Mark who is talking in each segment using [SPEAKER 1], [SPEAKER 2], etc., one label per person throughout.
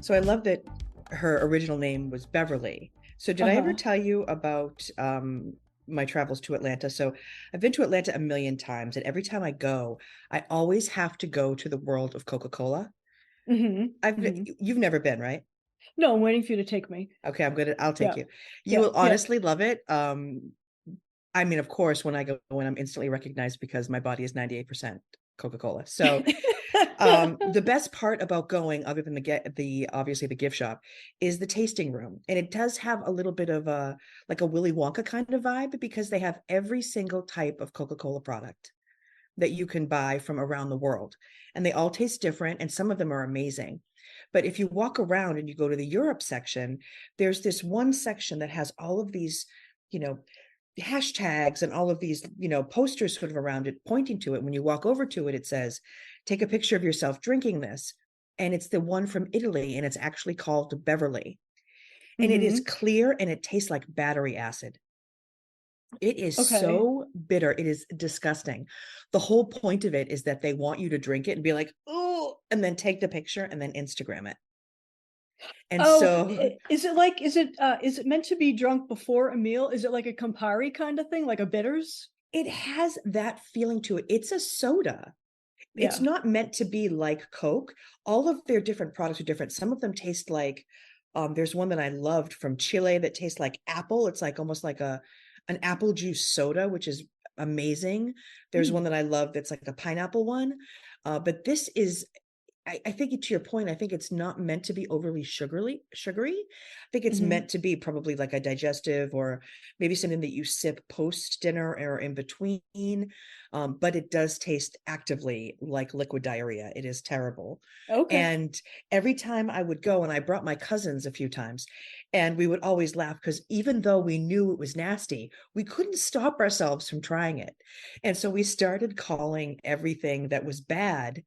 [SPEAKER 1] So I love that her original name was Beverly. So did I ever
[SPEAKER 2] Uh-huh.
[SPEAKER 1] tell you about my travels to Atlanta? So I've been to Atlanta a million times, and every time I go, I always have to go to the world of Coca-Cola.
[SPEAKER 2] Hmm. Hmm.
[SPEAKER 1] You've never been, right?
[SPEAKER 2] No, I'm waiting for you to take me.
[SPEAKER 1] Okay, I'll take
[SPEAKER 2] Yeah.
[SPEAKER 1] you. You
[SPEAKER 2] Yeah.
[SPEAKER 1] will
[SPEAKER 2] Yeah.
[SPEAKER 1] honestly love it. I mean, of course, when I go in, I'm instantly recognized because my body is 98% Coca-Cola. So the best part about going, other than the obviously the gift shop, is the tasting room. And it does have a little bit of a like a Willy Wonka kind of vibe because they have every single type of Coca-Cola product that you can buy from around the world. And they all taste different, and some of them are amazing. But if you walk around and you go to the Europe section, there's this one section that has all of these, you know, hashtags and all of these, posters sort of around it pointing to it. When you walk over to it, it says, take a picture of yourself drinking this. And it's the one from Italy, and it's actually called Beverly. And it is
[SPEAKER 2] Hmm.
[SPEAKER 1] clear and it tastes like battery acid. It is
[SPEAKER 2] Okay.
[SPEAKER 1] so bitter. It is disgusting. The whole point of it is that they want you to drink it and be like, oh, and then take the picture and then Instagram it. And
[SPEAKER 2] Oh,
[SPEAKER 1] so
[SPEAKER 2] is it meant to be drunk before a meal? Is it like a Campari kind of thing, like a bitters?
[SPEAKER 1] it has that feeling to it. It's a soda. It's
[SPEAKER 2] Yeah.
[SPEAKER 1] not meant to be like Coke. All of their different products are different. Some of them taste like there's one that I loved from Chile that tastes like apple. It's like almost like a an apple juice soda, which is amazing. There's one
[SPEAKER 2] Mm.
[SPEAKER 1] that I love that's like a pineapple one. But this is I think to your point, I think it's not meant to be overly sugary. I think it's
[SPEAKER 2] Hmm.
[SPEAKER 1] meant to be probably like a digestive or maybe something that you sip post dinner or in between. But it does taste actively like liquid diarrhea. It is terrible.
[SPEAKER 2] Okay.
[SPEAKER 1] And every time I would go, and I brought my cousins a few times, and we would always laugh because even though we knew it was nasty, we couldn't stop ourselves from trying it. And so we started calling everything that was bad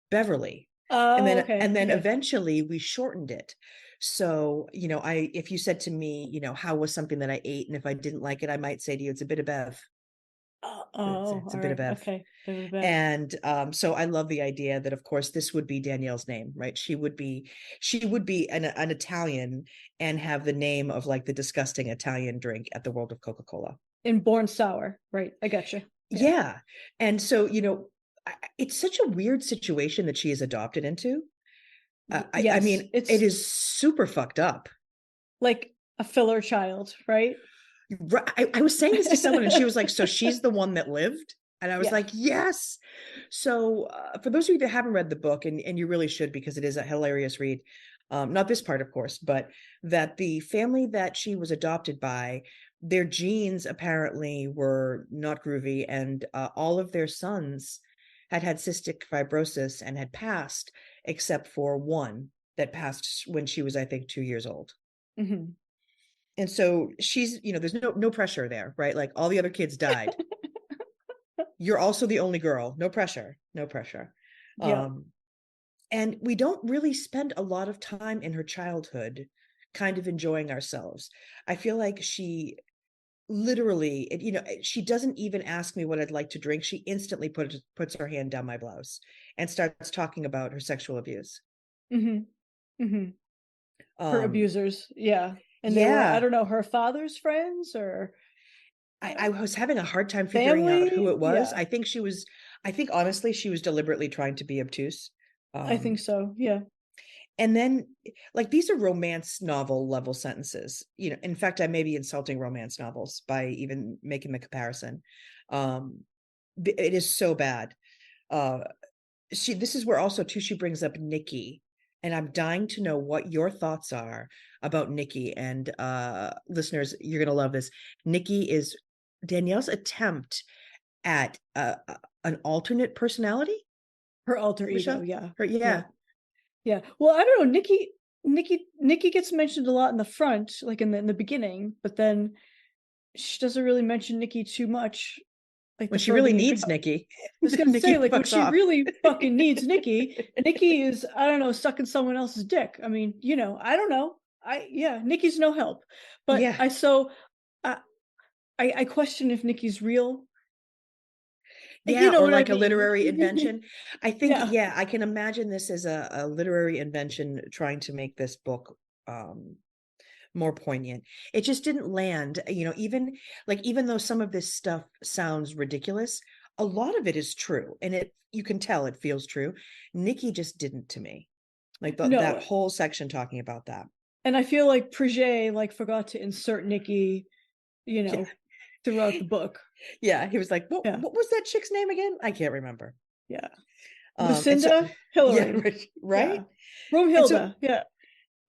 [SPEAKER 1] Beverly, and
[SPEAKER 2] Oh,
[SPEAKER 1] then
[SPEAKER 2] okay. Yeah.
[SPEAKER 1] eventually we shortened it. So I if you said to me, how was something that I ate, and if I didn't like it, I might say to you, it's a bit of Bev.
[SPEAKER 2] Oh,
[SPEAKER 1] It's a
[SPEAKER 2] all
[SPEAKER 1] bit of
[SPEAKER 2] right.
[SPEAKER 1] Bev.
[SPEAKER 2] Okay. Very bad.
[SPEAKER 1] And so I love the idea that, of course, this would be Danielle's name, right? She would be an Italian and have the name of like the disgusting Italian drink at the World of Coca-Cola.
[SPEAKER 2] In born sour. Right. I got you. Yeah.
[SPEAKER 1] Yeah. And so, it's such a weird situation that she is adopted into. I
[SPEAKER 2] Yes.
[SPEAKER 1] mean, it
[SPEAKER 2] It's
[SPEAKER 1] is super fucked up.
[SPEAKER 2] like a filler child, right?
[SPEAKER 1] I was saying this to someone, and she was like, "So she's the one that lived?" And I was
[SPEAKER 2] Yeah.
[SPEAKER 1] like, "Yes." So, for those of you that haven't read the book, and you really should because it is a hilarious read, not this part, of course, but that the family that she was adopted by, their genes apparently were not groovy, and all of their sons had had cystic fibrosis and had passed, except for one that passed when she was, I think, 2 years old.
[SPEAKER 2] Hmm.
[SPEAKER 1] And so she's, there's no pressure there, right? Like all the other kids died. You're also the only girl. No pressure. No pressure.
[SPEAKER 2] Yeah.
[SPEAKER 1] Um, and we don't really spend a lot of time in her childhood kind of enjoying ourselves. I feel like she literally, she doesn't even ask me what I'd like to drink. She instantly puts her hand down my blouse and starts talking about her sexual abuse.
[SPEAKER 2] Hmm. Hmm. Her
[SPEAKER 1] Um,
[SPEAKER 2] abusers. Yeah. And they were, I
[SPEAKER 1] yeah,
[SPEAKER 2] don't know, her father's friends or
[SPEAKER 1] I was having a hard time figuring out who
[SPEAKER 2] family.
[SPEAKER 1] it was.
[SPEAKER 2] Yeah.
[SPEAKER 1] I think honestly, she was deliberately trying to be obtuse.
[SPEAKER 2] I think
[SPEAKER 1] Um,
[SPEAKER 2] so. Yeah.
[SPEAKER 1] and then like these are romance novel level sentences. In fact, I may be insulting romance novels by even making the comparison. Um, it is so bad. Uh, this is where also too she brings up Nikki, and I'm dying to know what your thoughts are about Nikki. And listeners, you're gonna love this. Nikki is Danielle's attempt at an alternate personality
[SPEAKER 2] Her alter
[SPEAKER 1] of
[SPEAKER 2] ego.
[SPEAKER 1] Michelle.
[SPEAKER 2] Yeah.
[SPEAKER 1] Her,
[SPEAKER 2] Yeah.
[SPEAKER 1] yeah,
[SPEAKER 2] Yeah. Well, I don't know. Nikki gets mentioned a lot in the front, like in the beginning, but then she doesn't really mention Nikki too much Like
[SPEAKER 1] When
[SPEAKER 2] the
[SPEAKER 1] she
[SPEAKER 2] further
[SPEAKER 1] really
[SPEAKER 2] you
[SPEAKER 1] needs
[SPEAKER 2] go.
[SPEAKER 1] Nikki.
[SPEAKER 2] I was gonna
[SPEAKER 1] Nikki
[SPEAKER 2] say, like, when
[SPEAKER 1] fucks
[SPEAKER 2] she
[SPEAKER 1] off.
[SPEAKER 2] really fucking needs Nikki, and Nikki is, I don't know, sucking someone else's dick. I mean, I don't know. Nikki's no help. But
[SPEAKER 1] Yeah.
[SPEAKER 2] I I question if Nikki's real. You
[SPEAKER 1] Yeah,
[SPEAKER 2] know
[SPEAKER 1] or
[SPEAKER 2] what I
[SPEAKER 1] like a
[SPEAKER 2] mean?
[SPEAKER 1] literary invention. I think,
[SPEAKER 2] Yeah.
[SPEAKER 1] yeah, I can imagine this as a literary invention trying to make this book more poignant. It just didn't land, even though some of this stuff sounds ridiculous, a lot of it is true. And you can tell it feels true. Nikki just didn't to me. Like that
[SPEAKER 2] No.
[SPEAKER 1] whole section talking about that.
[SPEAKER 2] And I feel like Prege like forgot to insert Nikki,
[SPEAKER 1] Yeah.
[SPEAKER 2] throughout the book.
[SPEAKER 1] Yeah. He was like,
[SPEAKER 2] Yeah.
[SPEAKER 1] what was that chick's name again? I can't remember.
[SPEAKER 2] Yeah.
[SPEAKER 1] And so,
[SPEAKER 2] Lucinda
[SPEAKER 1] yeah,
[SPEAKER 2] Hillary.
[SPEAKER 1] right.
[SPEAKER 2] Yeah.
[SPEAKER 1] And so,
[SPEAKER 2] Broomhilda. Yeah.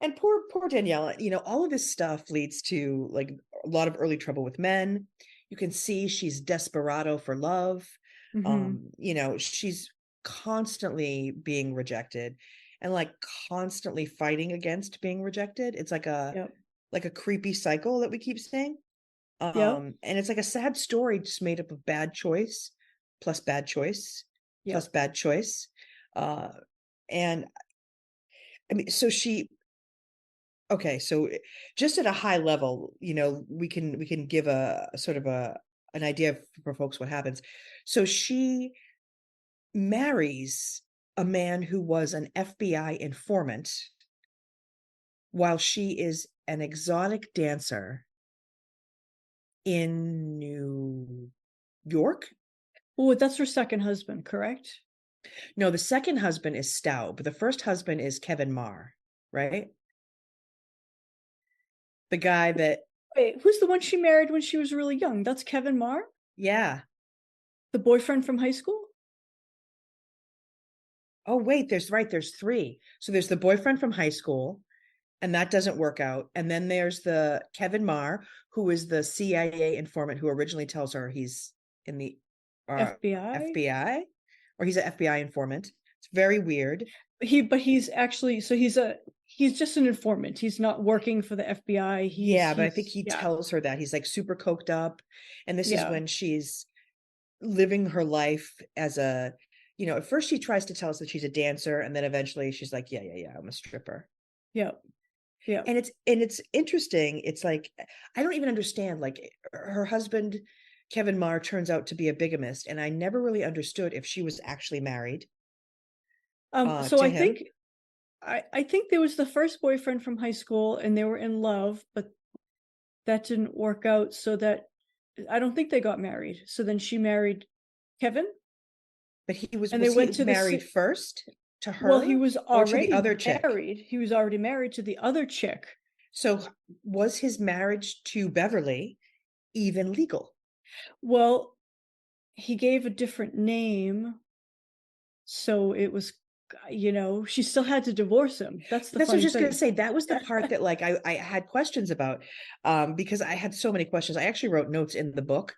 [SPEAKER 1] and poor Danielle, all of this stuff leads to like a lot of early trouble with men. You can see she's desperado for love.
[SPEAKER 2] Mm-hmm.
[SPEAKER 1] She's constantly being rejected and like constantly fighting against being rejected. It's like
[SPEAKER 2] Yep.
[SPEAKER 1] a creepy cycle that we keep saying.
[SPEAKER 2] Yep.
[SPEAKER 1] And it's like a sad story just made up of bad choice plus bad choice plus
[SPEAKER 2] Yep.
[SPEAKER 1] bad choice. And I mean, so just at a high level, we can give a sort of an idea for folks what happens. So she marries a man who was an FBI informant while she is an exotic dancer in New York.
[SPEAKER 2] Oh, that's her second husband, correct?
[SPEAKER 1] No, the second husband is Staub. The first husband is Kevin Marr, right? The guy that,
[SPEAKER 2] Wait, who's the one she married when she was really young? That's Kevin Marr,
[SPEAKER 1] yeah.
[SPEAKER 2] the boyfriend from high school?
[SPEAKER 1] Oh, wait, there's three. So there's the boyfriend from high school, and that doesn't work out. And then there's the Kevin Marr, who is the CIA informant who originally tells her he's in the
[SPEAKER 2] FBI?
[SPEAKER 1] FBI, or he's an FBI informant. It's very weird.
[SPEAKER 2] But he's actually, so he's just an informant. He's not working for the FBI.
[SPEAKER 1] Yeah, but I think he
[SPEAKER 2] Yeah.
[SPEAKER 1] tells her that he's like super coked up. And this is
[SPEAKER 2] Yeah.
[SPEAKER 1] when she's living her life as at first she tries to tell us that she's a dancer, and then eventually she's like, yeah, I'm a stripper.
[SPEAKER 2] Yeah. Yeah.
[SPEAKER 1] And it's interesting. It's like, I don't even understand, like her husband, Kevin Marr, turns out to be a bigamist, and I never really understood if she was actually married
[SPEAKER 2] So
[SPEAKER 1] to
[SPEAKER 2] I
[SPEAKER 1] him.
[SPEAKER 2] think I think there was the first boyfriend from high school and they were in love, but that didn't work out. So that I don't think they got married. So then she married Kevin,
[SPEAKER 1] But
[SPEAKER 2] and they
[SPEAKER 1] was he
[SPEAKER 2] went to
[SPEAKER 1] married first to
[SPEAKER 2] well, he
[SPEAKER 1] her
[SPEAKER 2] was
[SPEAKER 1] or to the
[SPEAKER 2] already
[SPEAKER 1] other chick?
[SPEAKER 2] married. He was already married to the other chick.
[SPEAKER 1] So was his marriage to Beverly even legal?
[SPEAKER 2] Well, he gave a different name, so it was, she still had to divorce him. That's the
[SPEAKER 1] That's what I was
[SPEAKER 2] funny
[SPEAKER 1] just going
[SPEAKER 2] thing.
[SPEAKER 1] to say. That was the part that like I had questions about, because I had so many questions. I actually wrote notes in the book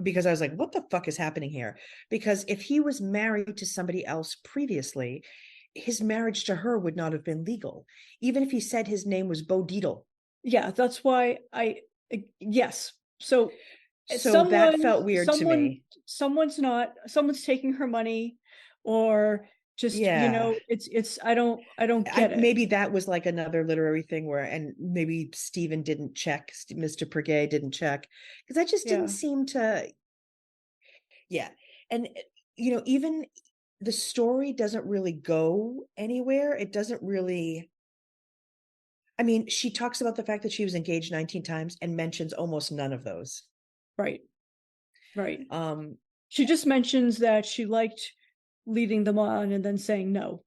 [SPEAKER 1] because I was like, what the fuck is happening here? Because if he was married to somebody else previously, his marriage to her would not have been legal, even if he said his name was Bo Deedle.
[SPEAKER 2] Yeah, that's why yes. So
[SPEAKER 1] So that felt weird to me.
[SPEAKER 2] someone's taking her money, or just,
[SPEAKER 1] Yeah.
[SPEAKER 2] it's I don't get it.
[SPEAKER 1] Maybe that was like another literary thing and maybe Stephen didn't check, Mr. Pregay didn't check, because that just didn't
[SPEAKER 2] Yeah.
[SPEAKER 1] seem to, yeah. And, even the story doesn't really go anywhere. It doesn't really, I mean, she talks about the fact that she was engaged 19 times and mentions almost none of those.
[SPEAKER 2] Right. Right.
[SPEAKER 1] Um,
[SPEAKER 2] She just mentions that she liked leading them on and then saying no.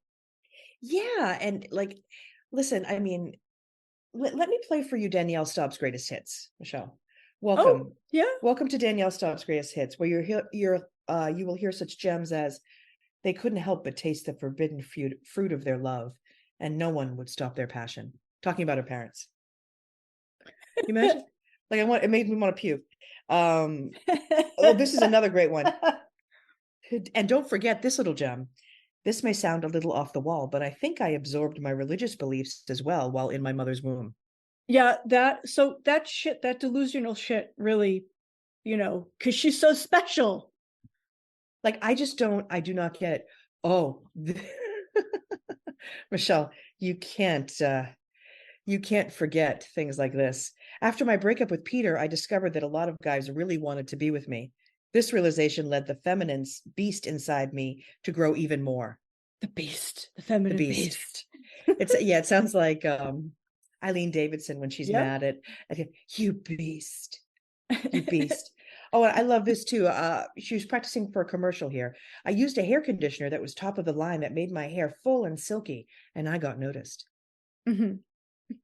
[SPEAKER 1] yeah. And like, listen, I mean, let me play for you Danielle Staub's greatest hits, Michelle.
[SPEAKER 2] Oh,
[SPEAKER 1] Welcome.
[SPEAKER 2] yeah.
[SPEAKER 1] Welcome to Danielle Staub's greatest hits, where you will hear such gems as they couldn't help but taste the forbidden fruit of their love, and no one would stop their passion. Talking about her parents. You imagine? Like it made me want to puke. Oh, this is another great one. And don't forget this little gem. This may sound a little off the wall, but I think I absorbed my religious beliefs as well while in my mother's womb.
[SPEAKER 2] Yeah, that delusional shit really, because she's so special.
[SPEAKER 1] Like, I do not get it. Oh, Michelle, you can't forget things like this. After my breakup with Peter, I discovered that a lot of guys really wanted to be with me. This realization led the feminine beast inside me to grow even more.
[SPEAKER 2] The beast, the
[SPEAKER 1] The
[SPEAKER 2] feminine
[SPEAKER 1] beast.
[SPEAKER 2] beast.
[SPEAKER 1] It sounds like Eileen Davidson when she's
[SPEAKER 2] Yep.
[SPEAKER 1] mad at him. You beast. You beast. Oh, and I love this too. She was practicing for a commercial here. I used a hair conditioner that was top of the line that made my hair full and silky, and I got noticed.
[SPEAKER 2] Mhm. Was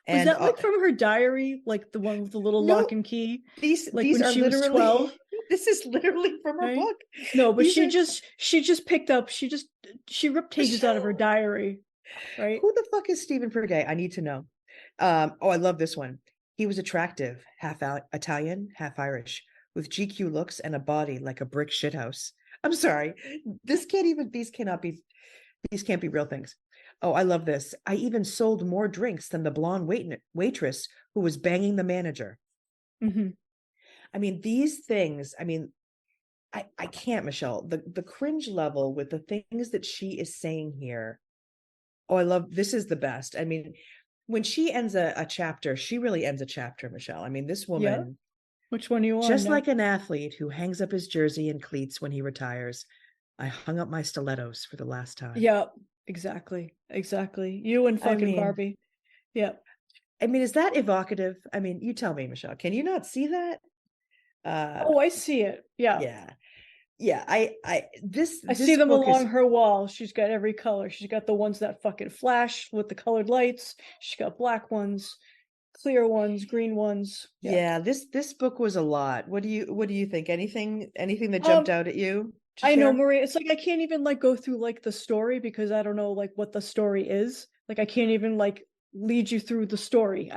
[SPEAKER 1] And
[SPEAKER 2] that like from her diary, like the one with the little lock
[SPEAKER 1] no,
[SPEAKER 2] and key?
[SPEAKER 1] these
[SPEAKER 2] Like
[SPEAKER 1] these
[SPEAKER 2] when
[SPEAKER 1] are
[SPEAKER 2] she was
[SPEAKER 1] literally
[SPEAKER 2] 12,
[SPEAKER 1] this is literally from her
[SPEAKER 2] right?
[SPEAKER 1] book.
[SPEAKER 2] No, but
[SPEAKER 1] These are
[SPEAKER 2] she just picked up, she ripped pages out of her diary, right?
[SPEAKER 1] who the fuck is Stephen Fergay? I need to know. Oh, I love this one. He was attractive, half Italian, half Irish, with GQ looks and a body like a brick shithouse. I'm sorry. These can't be real things. Oh, I love this. I even sold more drinks than the blonde waitress who was banging the manager.
[SPEAKER 2] Mhm.
[SPEAKER 1] I mean, these things, I mean, I can't, Michelle. The cringe level with the things that she is saying here. Oh, I love this is the best. I mean, when she ends a chapter, she really ends a chapter, Michelle. I mean, this
[SPEAKER 2] Yeah.
[SPEAKER 1] woman,
[SPEAKER 2] Which one are you on
[SPEAKER 1] just
[SPEAKER 2] now?
[SPEAKER 1] like an athlete who hangs up his jersey and cleats when he retires, I hung up my stilettos for the last time.
[SPEAKER 2] Yeah, exactly. Exactly. You and
[SPEAKER 1] I
[SPEAKER 2] fucking
[SPEAKER 1] mean,
[SPEAKER 2] Barbie. Yeah.
[SPEAKER 1] is that evocative? I mean, you tell me, Michelle. Can you not see that?
[SPEAKER 2] Oh, I see it. Yeah.
[SPEAKER 1] Yeah. Yeah, I
[SPEAKER 2] I see
[SPEAKER 1] this
[SPEAKER 2] them
[SPEAKER 1] book is
[SPEAKER 2] along her wall. She's got every color. She's got the ones that fucking flash with the colored lights. She's got black ones, clear ones, green ones. Yeah.
[SPEAKER 1] yeah, this book was a lot. What do you think? Anything that jumped
[SPEAKER 2] Um,
[SPEAKER 1] out at you to
[SPEAKER 2] I know,
[SPEAKER 1] share?
[SPEAKER 2] Maria. It's like I can't even like go through like the story because I don't know like what the story is. Like I can't even like lead you through the story.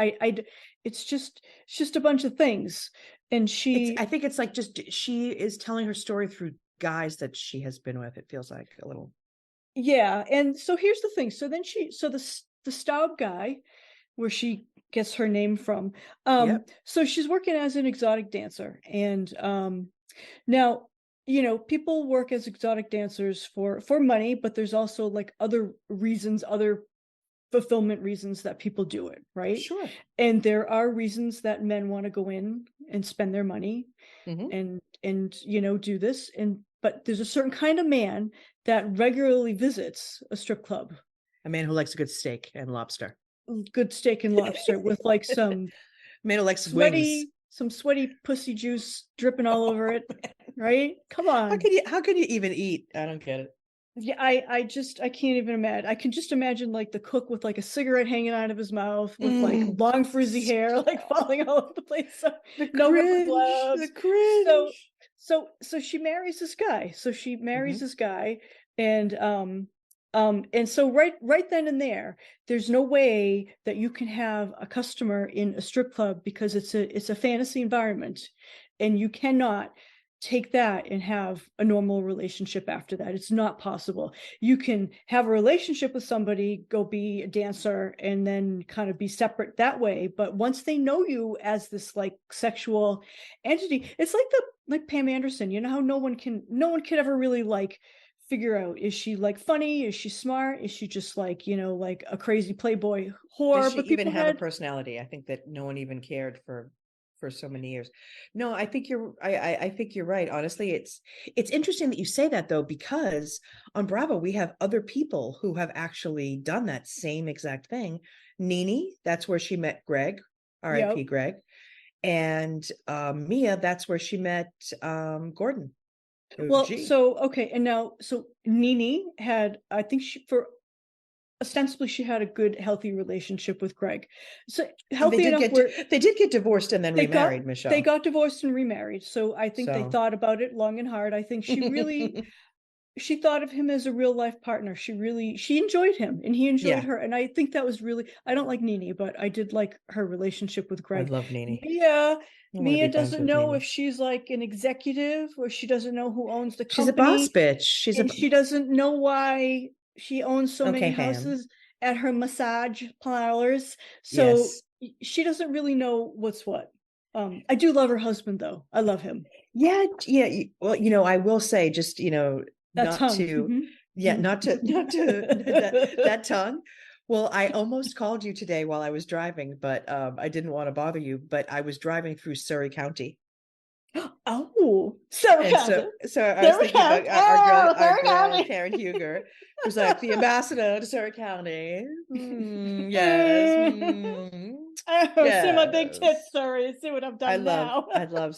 [SPEAKER 2] It's just a bunch of things. And
[SPEAKER 1] I
[SPEAKER 2] she,
[SPEAKER 1] think it's like just she is telling her story through guys that she has been with. It feels like a little.
[SPEAKER 2] yeah. And so here's the thing. So then so the Staub guy, where she gets her name from.
[SPEAKER 1] Yep.
[SPEAKER 2] So she's working as an exotic dancer, and now people work as exotic dancers for money, but there's also like other reasons, other fulfillment reasons that people do it, right?
[SPEAKER 1] Sure.
[SPEAKER 2] And there are reasons that men want to go in and spend their money
[SPEAKER 1] Hmm.
[SPEAKER 2] and do this, and but there's a certain kind of man that regularly visits a strip club.
[SPEAKER 1] A man who likes a good steak and lobster.
[SPEAKER 2] Good steak and lobster with like some
[SPEAKER 1] A man who likes wings.
[SPEAKER 2] sweaty pussy juice dripping all
[SPEAKER 1] Oh,
[SPEAKER 2] over it,
[SPEAKER 1] man.
[SPEAKER 2] right? Come on.
[SPEAKER 1] How can you even eat? I don't get it.
[SPEAKER 2] Yeah, I can't even imagine. I can just imagine like the cook with like a cigarette hanging out of his mouth with like
[SPEAKER 1] Mm.
[SPEAKER 2] long frizzy hair like falling all over the place. So
[SPEAKER 1] The
[SPEAKER 2] no rubber
[SPEAKER 1] cringe, the
[SPEAKER 2] gloves. So
[SPEAKER 1] cringe.
[SPEAKER 2] so she marries this guy. So she marries
[SPEAKER 1] Hmm.
[SPEAKER 2] this guy, and and so right then and there's no way that you can have a customer in a strip club because it's a fantasy environment, and you cannot take that and have a normal relationship after that. It's not possible. You can have a relationship with somebody, go be a dancer, and then kind of be separate that way. But once they know you as this like sexual entity, it's like Pam Anderson. You know how no one can ever really like figure out, is she like funny, is she smart, is she just like like a crazy playboy
[SPEAKER 1] Does
[SPEAKER 2] whore?
[SPEAKER 1] she
[SPEAKER 2] But
[SPEAKER 1] even
[SPEAKER 2] people
[SPEAKER 1] have a
[SPEAKER 2] had
[SPEAKER 1] personality? I think that no one even cared for so many years. No, I think I think you're right. Honestly, it's interesting that you say that though, because on Bravo we have other people who have actually done that same exact thing. Nene, that's where she met Greg,
[SPEAKER 2] yeah.
[SPEAKER 1] R.I.P. Greg, and Mia, that's where she met Gordon.
[SPEAKER 2] Well,
[SPEAKER 1] OG.
[SPEAKER 2] so okay, and now so Nene had, I think she for ostensibly she had a good healthy relationship with Greg, so
[SPEAKER 1] And
[SPEAKER 2] healthy enough where
[SPEAKER 1] they did get divorced and then
[SPEAKER 2] they got
[SPEAKER 1] remarried,
[SPEAKER 2] they
[SPEAKER 1] Michelle.
[SPEAKER 2] got divorced and remarried. So I think they
[SPEAKER 1] So
[SPEAKER 2] thought about it long and hard. I think she thought of him as a real life partner. She enjoyed him and he enjoyed
[SPEAKER 1] yeah,
[SPEAKER 2] her. And I think that was really, I don't like Nene, but I did like her relationship with
[SPEAKER 1] I
[SPEAKER 2] Greg.
[SPEAKER 1] love Nene.
[SPEAKER 2] Mia,
[SPEAKER 1] I want to
[SPEAKER 2] Mia
[SPEAKER 1] be friends
[SPEAKER 2] doesn't
[SPEAKER 1] with
[SPEAKER 2] know if
[SPEAKER 1] Nene.
[SPEAKER 2] she's like an executive or she doesn't know who owns the
[SPEAKER 1] She's a boss
[SPEAKER 2] company.
[SPEAKER 1] bitch. She's a
[SPEAKER 2] And she doesn't know why she owns so many
[SPEAKER 1] okay, Pam.
[SPEAKER 2] houses at her massage parlors. So
[SPEAKER 1] Yes.
[SPEAKER 2] she doesn't really know what's what. I do love her husband though. I love him.
[SPEAKER 1] Yeah, yeah. Well, I will say, just
[SPEAKER 2] That
[SPEAKER 1] not
[SPEAKER 2] tongue.
[SPEAKER 1] to, yeah,
[SPEAKER 2] Mhm.
[SPEAKER 1] not to that tongue. Well, I almost called you today while I was driving, but I didn't want to bother you. But I was driving through Surrey County,
[SPEAKER 2] Oh, Sarah
[SPEAKER 1] and
[SPEAKER 2] County.
[SPEAKER 1] so I was
[SPEAKER 2] Sarah
[SPEAKER 1] thinking about
[SPEAKER 2] County. Oh,
[SPEAKER 1] our
[SPEAKER 2] Sarah
[SPEAKER 1] girl
[SPEAKER 2] County.
[SPEAKER 1] Karen Huger, who's like the ambassador to Surrey County. Yes,
[SPEAKER 2] Oh, see my big
[SPEAKER 1] yes.
[SPEAKER 2] tits, sorry. See what I've done now.
[SPEAKER 1] I love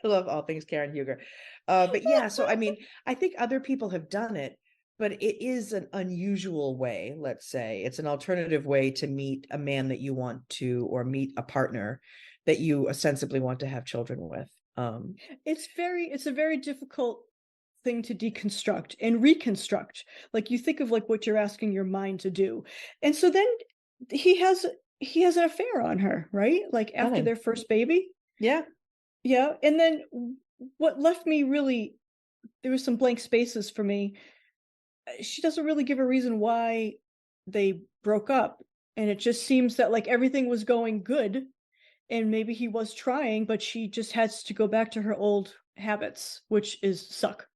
[SPEAKER 1] I love all things Karen Huger. But yeah, so I mean, I think other people have done it, but it is an unusual way, let's say. It's an alternative way to meet a man that you want to, or meet a partner that you ostensibly want to have children with.
[SPEAKER 2] It's a very difficult thing to deconstruct and reconstruct. Like you think of like what you're asking your mind to do. And so then he has he has an affair on her, right? Like after
[SPEAKER 1] Stunning.
[SPEAKER 2] their first baby.
[SPEAKER 1] Yeah.
[SPEAKER 2] Yeah. And then what left me really, there was some blank spaces for me. She doesn't really give a reason why they broke up. And it just seems that like everything was going good and maybe he was trying, but she just has to go back to her old habits, which is suck.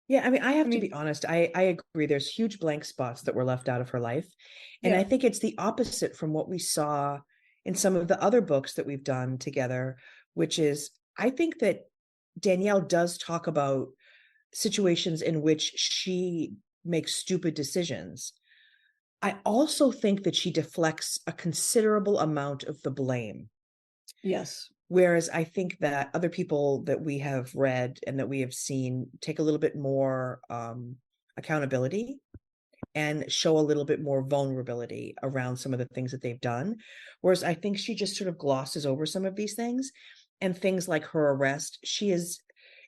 [SPEAKER 1] Yeah, I mean, I
[SPEAKER 2] I
[SPEAKER 1] have to
[SPEAKER 2] mean,
[SPEAKER 1] be honest. I agree. There's huge blank spots that were left out of her life. And I
[SPEAKER 2] yeah,
[SPEAKER 1] think it's the opposite from what we saw in some of the other books that we've done together, which is, I think that Danielle does talk about situations in which she makes stupid decisions. I also think that she deflects a considerable amount of the blame.
[SPEAKER 2] yes,
[SPEAKER 1] Whereas I think that other people that we have read and that we have seen take a little bit more accountability and show a little bit more vulnerability around some of the things that they've done. Whereas I think she just sort of glosses over some of these things, and things like her arrest. She is,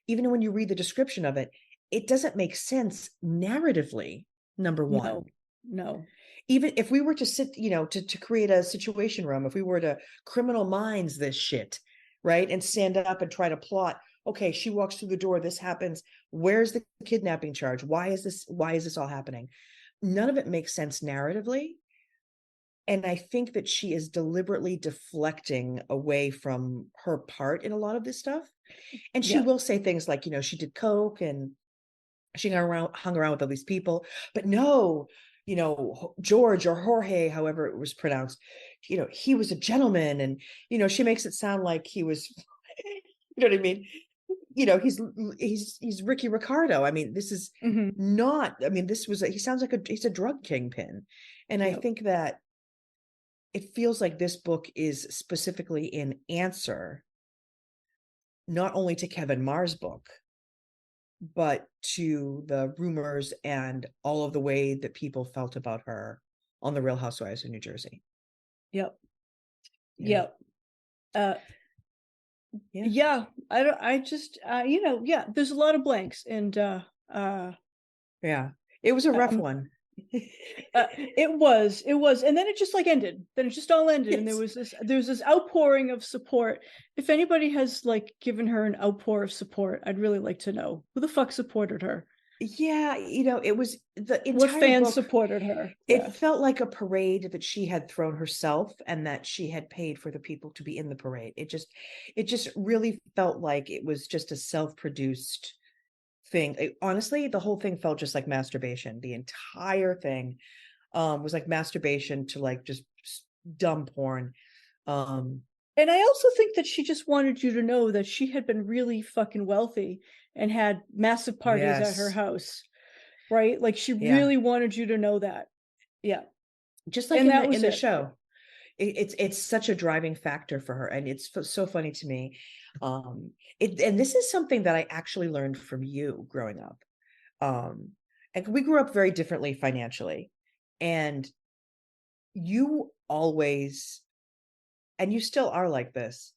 [SPEAKER 1] even when you read the description of it, it doesn't make sense narratively, number
[SPEAKER 2] no,
[SPEAKER 1] one.
[SPEAKER 2] no,
[SPEAKER 1] Even if we were to sit, to create a situation room, if we were to Criminal Minds this shit, right, and stand up and try to plot, okay, she walks through the door, this happens, where's the kidnapping charge, why is this all happening? None of it makes sense narratively. And I think that she is deliberately deflecting away from her part in a lot of this stuff. And she
[SPEAKER 2] yeah,
[SPEAKER 1] will say things like, she did coke and she hung around with all these people, but no, George, or Jorge, however it was pronounced, he was a gentleman. And she makes it sound like he was you know what I mean, he's Ricky Ricardo. I mean, this is
[SPEAKER 2] hmm,
[SPEAKER 1] not, I mean, he sounds like he's a drug kingpin. And I
[SPEAKER 2] yeah,
[SPEAKER 1] think that it feels like this book is specifically in answer not only to Kevin Marr's book, but to the rumors and all of the way that people felt about her on the Real Housewives of New Jersey.
[SPEAKER 2] yep,
[SPEAKER 1] Yeah.
[SPEAKER 2] yep. Uh,
[SPEAKER 1] Yeah.
[SPEAKER 2] yeah, I don't, I just, yeah, there's a lot of blanks, and uh,
[SPEAKER 1] Yeah. It was a rough
[SPEAKER 2] um,
[SPEAKER 1] one.
[SPEAKER 2] it was, and then it just like ended. Then it just all ended, and
[SPEAKER 1] Yes.
[SPEAKER 2] there was this outpouring of support. If anybody has like given her an outpour of support, I'd really like to know who the fuck supported her.
[SPEAKER 1] Yeah. It was the
[SPEAKER 2] What
[SPEAKER 1] entire
[SPEAKER 2] fans
[SPEAKER 1] book.
[SPEAKER 2] supported her? Yeah,
[SPEAKER 1] It felt like a parade that she had thrown herself, and that she had paid for the people to be in the parade. It just really felt like it was just a self-produced thing. Honestly, the whole thing felt just like masturbation. The entire thing was like masturbation to like just dumb porn. Um
[SPEAKER 2] and I also think that she just wanted you to know that she had been really fucking wealthy and had massive parties at her
[SPEAKER 1] yes.
[SPEAKER 2] house, right? Like she
[SPEAKER 1] Yeah.
[SPEAKER 2] really wanted you to know that. Yeah,
[SPEAKER 1] Just like
[SPEAKER 2] and
[SPEAKER 1] in
[SPEAKER 2] that
[SPEAKER 1] the
[SPEAKER 2] was it.
[SPEAKER 1] show. It's such a driving factor for her, and it's so funny to me. And this is something that I actually learned from you growing up. And we grew up very differently financially, and you always, and you still are like this,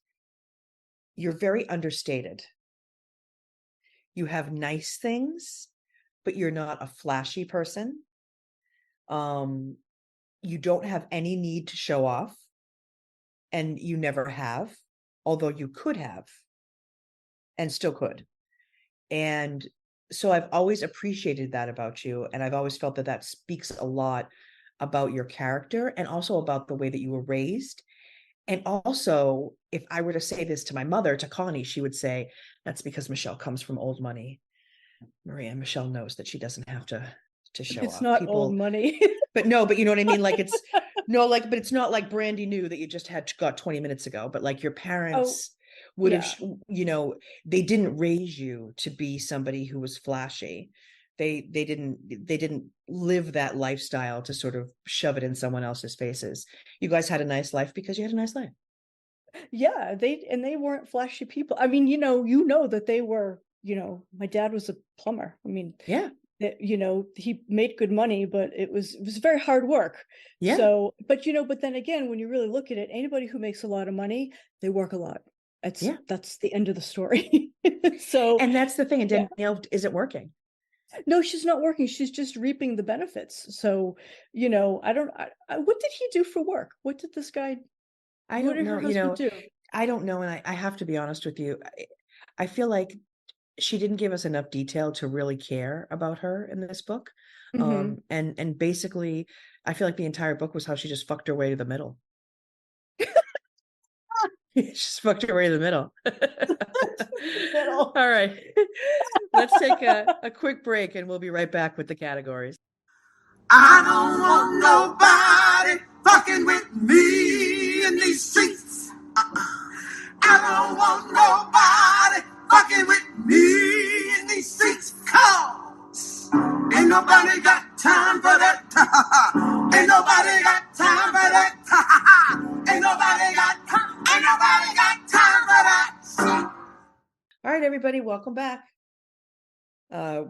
[SPEAKER 1] you're very understated. You have nice things, but you're not a flashy person. um you don't have any need to show off, and you never have, although you could have and still could. And so I've always appreciated that about you, and I've always felt that that speaks a lot about your character, and also about the way that you were raised. And also, if I were to say this to my mother, to Connie, she would say, that's because Michelle comes from old money. Maria, Michelle knows that she doesn't have to show
[SPEAKER 2] It's
[SPEAKER 1] off.
[SPEAKER 2] not old
[SPEAKER 1] People,
[SPEAKER 2] money.
[SPEAKER 1] but no, but you know what I mean? Like it's no, like, but it's not like Brandy new that you just got 20 minutes ago, but like your
[SPEAKER 2] Oh,
[SPEAKER 1] parents would have,
[SPEAKER 2] yeah.
[SPEAKER 1] you know, they didn't raise you to be somebody who was flashy. They didn't live that lifestyle to sort of shove it in someone else's faces. You guys had a nice life because you had a nice life.
[SPEAKER 2] Yeah, they weren't flashy people. I mean, you know that they were, my dad was a plumber. I mean,
[SPEAKER 1] Yeah.
[SPEAKER 2] he made good money, but it was very hard work.
[SPEAKER 1] Yeah.
[SPEAKER 2] So, but then again, when you really look at it, anybody who makes a lot of money, they work a lot.
[SPEAKER 1] Yeah.
[SPEAKER 2] That's the end of the story. So,
[SPEAKER 1] And that's the thing. And
[SPEAKER 2] yeah.
[SPEAKER 1] Danielle, is it working?
[SPEAKER 2] No, she's not working. She's just reaping the benefits. So, I don't, what did he do for work? What did this guy,
[SPEAKER 1] I
[SPEAKER 2] what
[SPEAKER 1] don't
[SPEAKER 2] did her
[SPEAKER 1] know.
[SPEAKER 2] husband do?
[SPEAKER 1] I don't know. And I have to be honest with you. I feel like she didn't give us enough detail to really care about her in this book.
[SPEAKER 2] Hmm.
[SPEAKER 1] And basically, I feel like the entire book was how she just fucked her way to the middle. She just fucked her way to the middle. All right. Let's take a quick break and we'll be right back with the categories.
[SPEAKER 3] I don't want nobody fucking with me in these streets. I don't want nobody fucking with me in these streets. Cause ain't nobody got time for that. Ain't nobody got time for that. Ain't nobody got time for that.
[SPEAKER 1] All right, everybody, welcome back.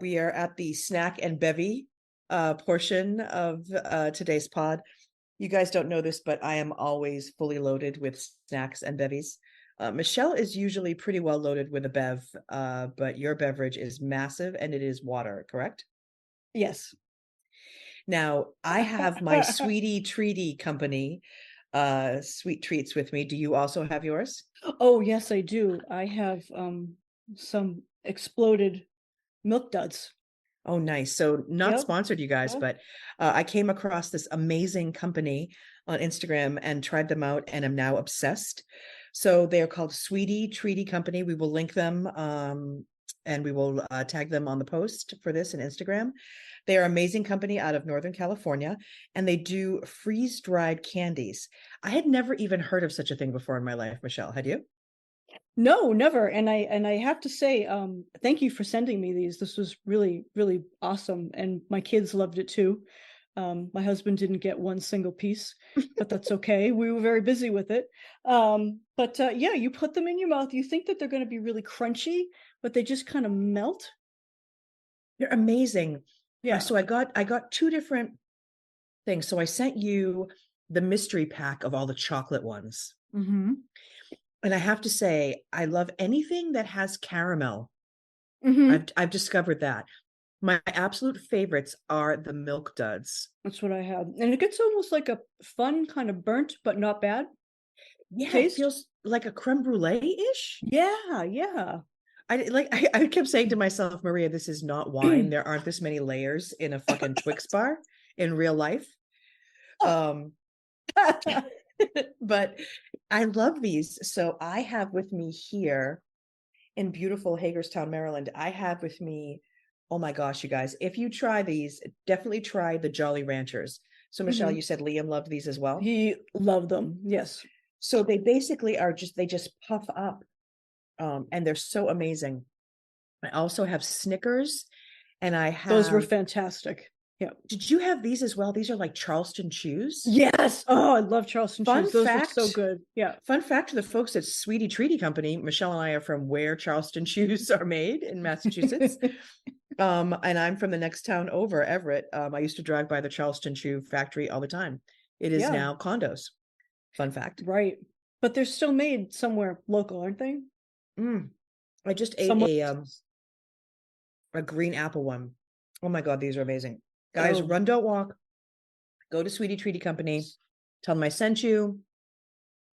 [SPEAKER 1] We are at the snack and bevy portion of today's pod. You guys don't know this, but I am always fully loaded with snacks and bevies. Michelle is usually pretty well loaded with a bev, but your beverage is massive and it is water, correct?
[SPEAKER 2] Yes.
[SPEAKER 1] Now, I have my Sweety Treaty company, sweet treats with me. Do you also have yours?
[SPEAKER 2] Oh, yes, I do. I have some exploded milk duds.
[SPEAKER 1] Oh, nice. So not
[SPEAKER 2] Yep.
[SPEAKER 1] sponsored, you guys,
[SPEAKER 2] Yeah.
[SPEAKER 1] but I came across this amazing company on Instagram and tried them out and am now obsessed. So they are called Sweety Treaty Company. We will link them and we will tag them on the post for this in Instagram. They are an amazing company out of Northern California and they do freeze-dried candies. I had never even heard of such a thing before in my life, Michelle. Had you?
[SPEAKER 2] No, never. And I have to say, thank you for sending me these. This was really, really awesome. And my kids loved it too. My husband didn't get one single piece, but that's okay. We were very busy with it. But yeah, you put them in your mouth. You think that they're going to be really crunchy, but they just kind of melt.
[SPEAKER 1] They're amazing.
[SPEAKER 2] Yeah.
[SPEAKER 1] So I got two different things. So I sent you the mystery pack of all the chocolate ones.
[SPEAKER 2] Mm-hmm.
[SPEAKER 1] And I have to say, I love anything that has caramel.
[SPEAKER 2] Mm-hmm.
[SPEAKER 1] I've discovered that. My absolute favorites are the milk duds.
[SPEAKER 2] That's what I have. And it gets almost like a fun kind of burnt, but not bad
[SPEAKER 1] Yeah, it
[SPEAKER 2] taste.
[SPEAKER 1] feels like a creme brulee-ish.
[SPEAKER 2] Yeah, yeah.
[SPEAKER 1] I kept saying to myself, Maria, this is not wine. There aren't this many layers in a fucking Twix bar in real life. Um, but I love these. So I have with me here in beautiful Hagerstown, Maryland, I have with me, oh my gosh, you guys, if you try these, definitely try the Jolly Ranchers. So Michelle,
[SPEAKER 2] Mhm.
[SPEAKER 1] you said Liam loved these as well.
[SPEAKER 2] He loved them. Yes.
[SPEAKER 1] So they basically are they just puff up. And they're so amazing. I also have Snickers and I
[SPEAKER 2] Those were
[SPEAKER 1] have,
[SPEAKER 2] fantastic. Yeah.
[SPEAKER 1] did you have these as well? These are like Charleston chews.
[SPEAKER 2] Yes. Oh, I love Charleston
[SPEAKER 1] Fun
[SPEAKER 2] chews. Those were
[SPEAKER 1] fact,
[SPEAKER 2] so good. Yeah.
[SPEAKER 1] Fun fact to the folks at Sweety Treaty Company, Michelle and I are from where Charleston chews are made in Massachusetts. And I'm from the next town over, Everett. I used to drive by the Charleston Chew factory all the time. It is
[SPEAKER 2] Yeah.
[SPEAKER 1] now condos. Fun fact.
[SPEAKER 2] Right. But they're still made somewhere local, aren't they?
[SPEAKER 1] I just ate a green apple one. Oh my God, these are amazing. Guys,
[SPEAKER 2] Oh.
[SPEAKER 1] run, don't walk. Go to Sweety Treaty Company. Tell them I sent you.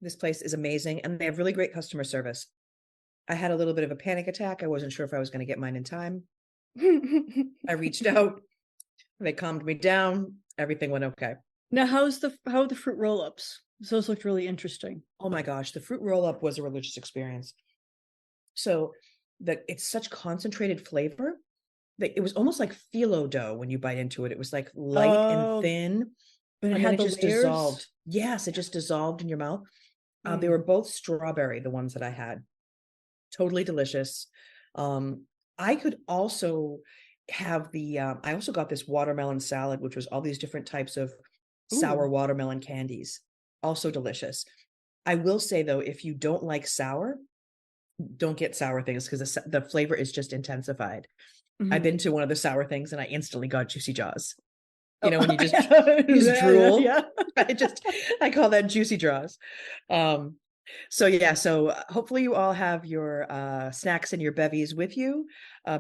[SPEAKER 1] This place is amazing. And they have really great customer service. I had a little bit of a panic attack. I wasn't sure if I was going to get mine in time. I reached out. They calmed me down. Everything went okay.
[SPEAKER 2] Now, how are the fruit roll-ups? Those looked really interesting.
[SPEAKER 1] Oh my gosh, the fruit roll up was a religious experience. So it's such concentrated flavor that it was almost like phyllo dough when you bite into it. It was like light and thin,
[SPEAKER 2] but it
[SPEAKER 1] and
[SPEAKER 2] had
[SPEAKER 1] then it
[SPEAKER 2] the
[SPEAKER 1] just
[SPEAKER 2] layers.
[SPEAKER 1] dissolved. Yes, it just dissolved in your mouth. They were both strawberry, the ones that I had. Totally delicious. I could also have I also got this watermelon salad, which was all these different types of sour watermelon candies. Also delicious. I will say though, if you don't like sour, don't get sour things because the flavor is just intensified. I've been to one of the sour things and I instantly got juicy jaws. You know, when you just drool.
[SPEAKER 2] Yeah.
[SPEAKER 1] I call that juicy jaws. So hopefully you all have your snacks and your bevies with you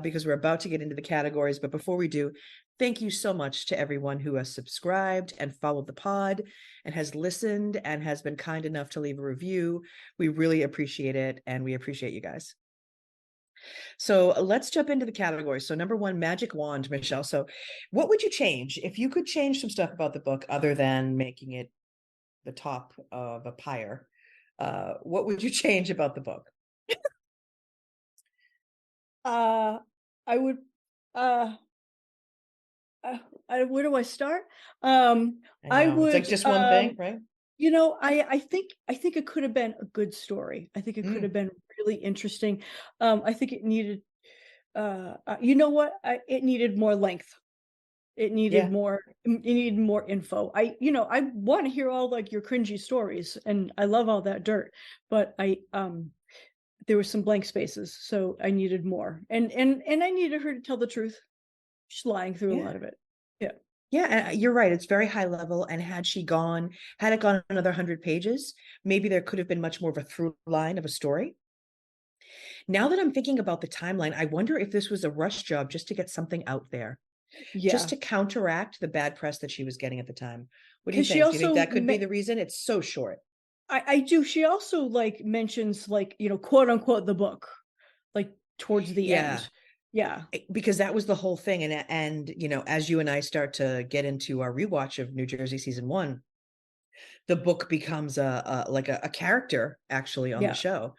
[SPEAKER 1] because we're about to get into the categories. But before we do, thank you so much to everyone who has subscribed and followed the pod and has listened and has been kind enough to leave a review. We really appreciate it, and we appreciate you guys. So let's jump into the categories. So number 1, magic wand, Michelle. So what would you change if you could change some stuff about the book other than making it the top of a pyre? What would you change about the book?
[SPEAKER 2] I would where do I start? I would,
[SPEAKER 1] it's like just one thing, right?
[SPEAKER 2] You know, I think it could have been a good story. I think it could have been really interesting. I think it needed you know what? It needed more length. It needed more info. I want to hear all like your cringy stories, and I love all that dirt, but there were some blank spaces, so I needed more. And I needed her to tell the truth. She's lying through a lot of it.
[SPEAKER 1] Yeah, you're right. It's very high level. And had it gone another 100 pages, maybe there could have been much more of a through line of a story. Now that I'm thinking about the timeline, I wonder if this was a rush job just to get something out there, just to counteract the bad press that she was getting at the time. What do you think? Do you think that could be the reason? It's so short.
[SPEAKER 2] I do. She also like mentions like, quote unquote, the book, like towards the end. Yeah,
[SPEAKER 1] because that was the whole thing. And as you and I start to get into our rewatch of New Jersey season 1, the book becomes a character actually on the show.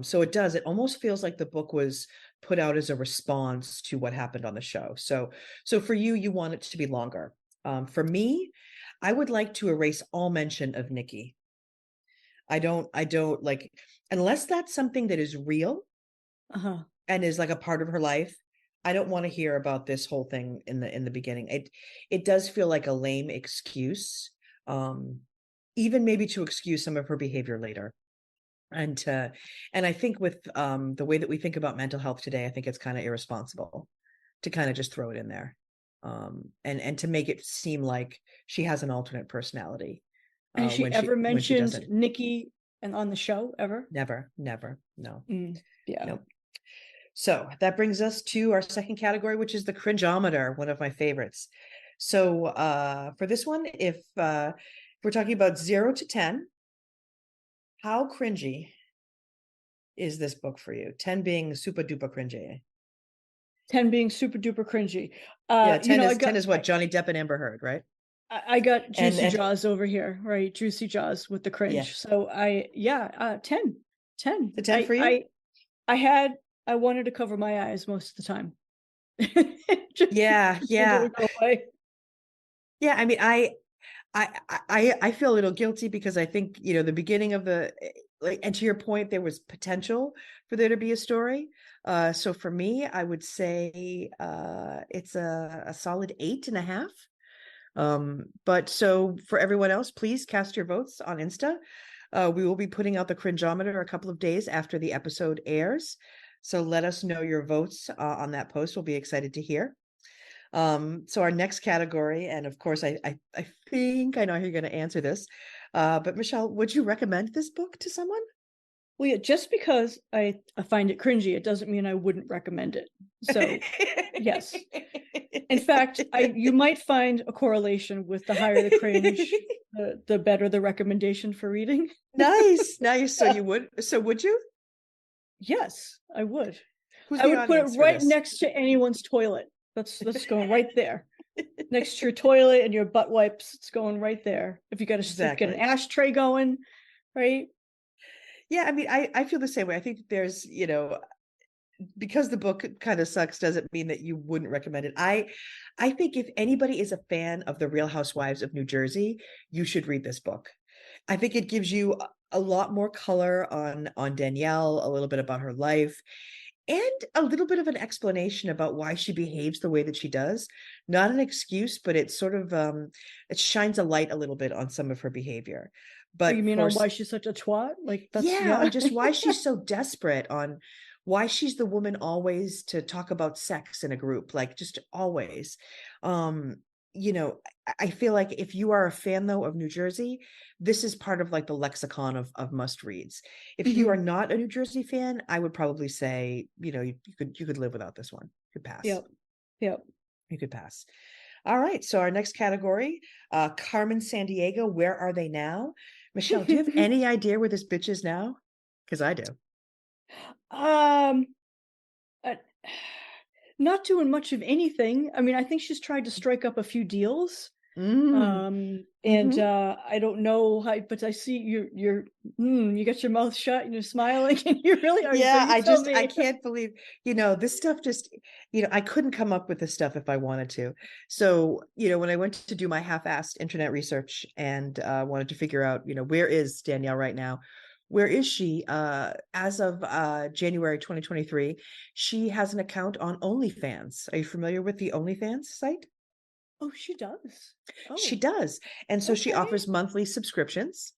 [SPEAKER 1] So it almost feels like the book was put out as a response to what happened on the show. So for you want it to be longer. For me, I would like to erase all mention of Nikki. I don't like, unless that's something that is real. And is like a part of her life. I don't want to hear about this whole thing in the beginning. It does feel like a lame excuse, even maybe to excuse some of her behavior later. And I think with the way that we think about mental health today, I think it's kind of irresponsible to kind of just throw it in there, and to make it seem like she has an alternate personality.
[SPEAKER 2] Has she ever mentioned Nikki and on the show ever?
[SPEAKER 1] Never, no.
[SPEAKER 2] Yeah.
[SPEAKER 1] Nope. So that brings us to our second category, which is the cringeometer, one of my favorites. So for this one, if we're talking about 0 to 10, how cringy is this book for you? 10 being super duper cringy.
[SPEAKER 2] 10 being super duper cringy.
[SPEAKER 1] 10 is what? Johnny Depp and Amber Heard, right?
[SPEAKER 2] I got juicy jaws over here, right? Juicy jaws with the cringe.
[SPEAKER 1] Yeah.
[SPEAKER 2] So 10. 10.
[SPEAKER 1] The 10 for you?
[SPEAKER 2] I wanted to cover my eyes most of the time.
[SPEAKER 1] Yeah. I mean, I feel a little guilty because I think, the beginning of and to your point, there was potential for there to be a story. So for me, I would say it's a solid 8.5. But so for everyone else, please cast your votes on Insta. We will be putting out the cringeometer a couple of days after the episode airs. So let us know your votes on that post. We'll be excited to hear. So our next category, and of course, I think I know how you're going to answer this, but Michelle, would you recommend this book to someone?
[SPEAKER 2] Well, yeah, just because I find it cringy, it doesn't mean I wouldn't recommend it. So, yes. In fact, you might find a correlation with the higher the cringe, the better the recommendation for reading.
[SPEAKER 1] Nice. So you would? So would you?
[SPEAKER 2] Yes, I would.
[SPEAKER 1] Who's
[SPEAKER 2] I would put it right next to anyone's toilet. Let's go right there. next to your toilet and your butt wipes. It's going right there. If you got
[SPEAKER 1] Exactly.
[SPEAKER 2] get an ashtray going, right?
[SPEAKER 1] Yeah, I mean, I feel the same way. I think there's, because the book kind of sucks doesn't mean that you wouldn't recommend it. I think if anybody is a fan of the Real Housewives of New Jersey, you should read this book. I think it gives you a lot more color on Danielle, a little bit about her life, and a little bit of an explanation about why she behaves the way that she does. Not an excuse, but it sort of it shines a light a little bit on some of her behavior.
[SPEAKER 2] Oh, you
[SPEAKER 1] But
[SPEAKER 2] mean on why she's such a twat? Like that's
[SPEAKER 1] yeah, on just why she's so desperate, on why she's the woman always to talk about sex in a group, like just always. um I feel like if you are a fan though of New Jersey, this is part of like the lexicon of must reads. If you are not a New Jersey fan, I would probably say, you could live without this one. You could pass.
[SPEAKER 2] Yep.
[SPEAKER 1] You could pass. All right, so our next category, Carmen Sandiego, where are they now? Michelle, do you have any idea where this bitch is now? Because I do.
[SPEAKER 2] Um, uh, not doing much of anything. I mean, I think she's tried to strike up a few deals. And I don't know how, but I see you got your mouth shut and you're smiling and you really are.
[SPEAKER 1] Yeah,
[SPEAKER 2] so
[SPEAKER 1] I can't believe, this stuff just, I couldn't come up with this stuff if I wanted to. So, when I went to do my half-assed internet research and wanted to figure out, where is Danielle right now? Where is she? As of January 2023, she has an account on OnlyFans. Are you familiar with the OnlyFans site?
[SPEAKER 2] Oh, she does.
[SPEAKER 1] She does. And so she
[SPEAKER 2] Okay.
[SPEAKER 1] offers monthly subscriptions.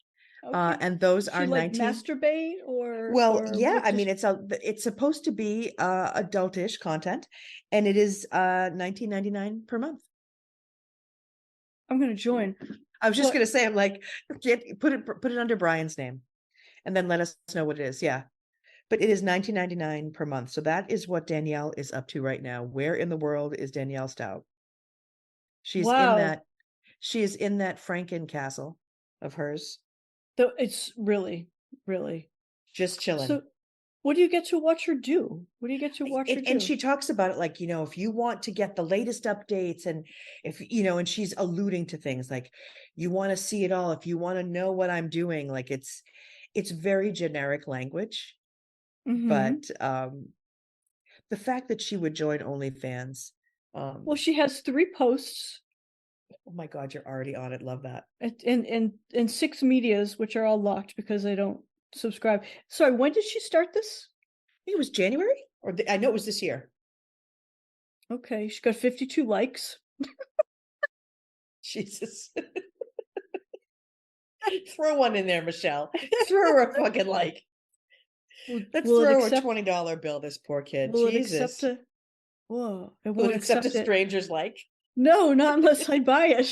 [SPEAKER 2] Okay.
[SPEAKER 1] And those are
[SPEAKER 2] She like
[SPEAKER 1] 19.
[SPEAKER 2] masturbate or
[SPEAKER 1] Well,
[SPEAKER 2] or
[SPEAKER 1] yeah,
[SPEAKER 2] what
[SPEAKER 1] I
[SPEAKER 2] does-
[SPEAKER 1] mean it's supposed to be adultish content, and it is $19.99 per month.
[SPEAKER 2] I'm gonna join.
[SPEAKER 1] I was just
[SPEAKER 2] What-
[SPEAKER 1] gonna say, I'm like, put it under Brian's name and then let us know what it is. Yeah. But it is $19.99 per month. So that is what Danielle is up to right now. Where in the world is Danielle Staub? She is in that Franken castle of hers.
[SPEAKER 2] Though it's really, really
[SPEAKER 1] Just chilling.
[SPEAKER 2] So what do you get to watch her do? What do you get to watch her do?
[SPEAKER 1] And she talks about it like, if you want to get the latest updates, and if, and she's alluding to things like, you want to see it all, if you want to know what I'm doing, like it's very generic language. But the fact that she would join OnlyFans.
[SPEAKER 2] Well, she has 3 posts.
[SPEAKER 1] Oh my God, you're already on it. Love that.
[SPEAKER 2] And 6 medias, which are all locked because I don't subscribe. Sorry, when did she start this?
[SPEAKER 1] I think it was January, I know it was this year.
[SPEAKER 2] Okay, she got 52 likes.
[SPEAKER 1] Jesus. Throw one in there, Michelle. Throw her a fucking like. Let's throw a $20 bill, this poor kid.
[SPEAKER 2] Will
[SPEAKER 1] Jesus.
[SPEAKER 2] it accept a whoa, it
[SPEAKER 1] Will
[SPEAKER 2] won't
[SPEAKER 1] it accept a
[SPEAKER 2] it.
[SPEAKER 1] stranger's like?
[SPEAKER 2] No, not unless I buy it.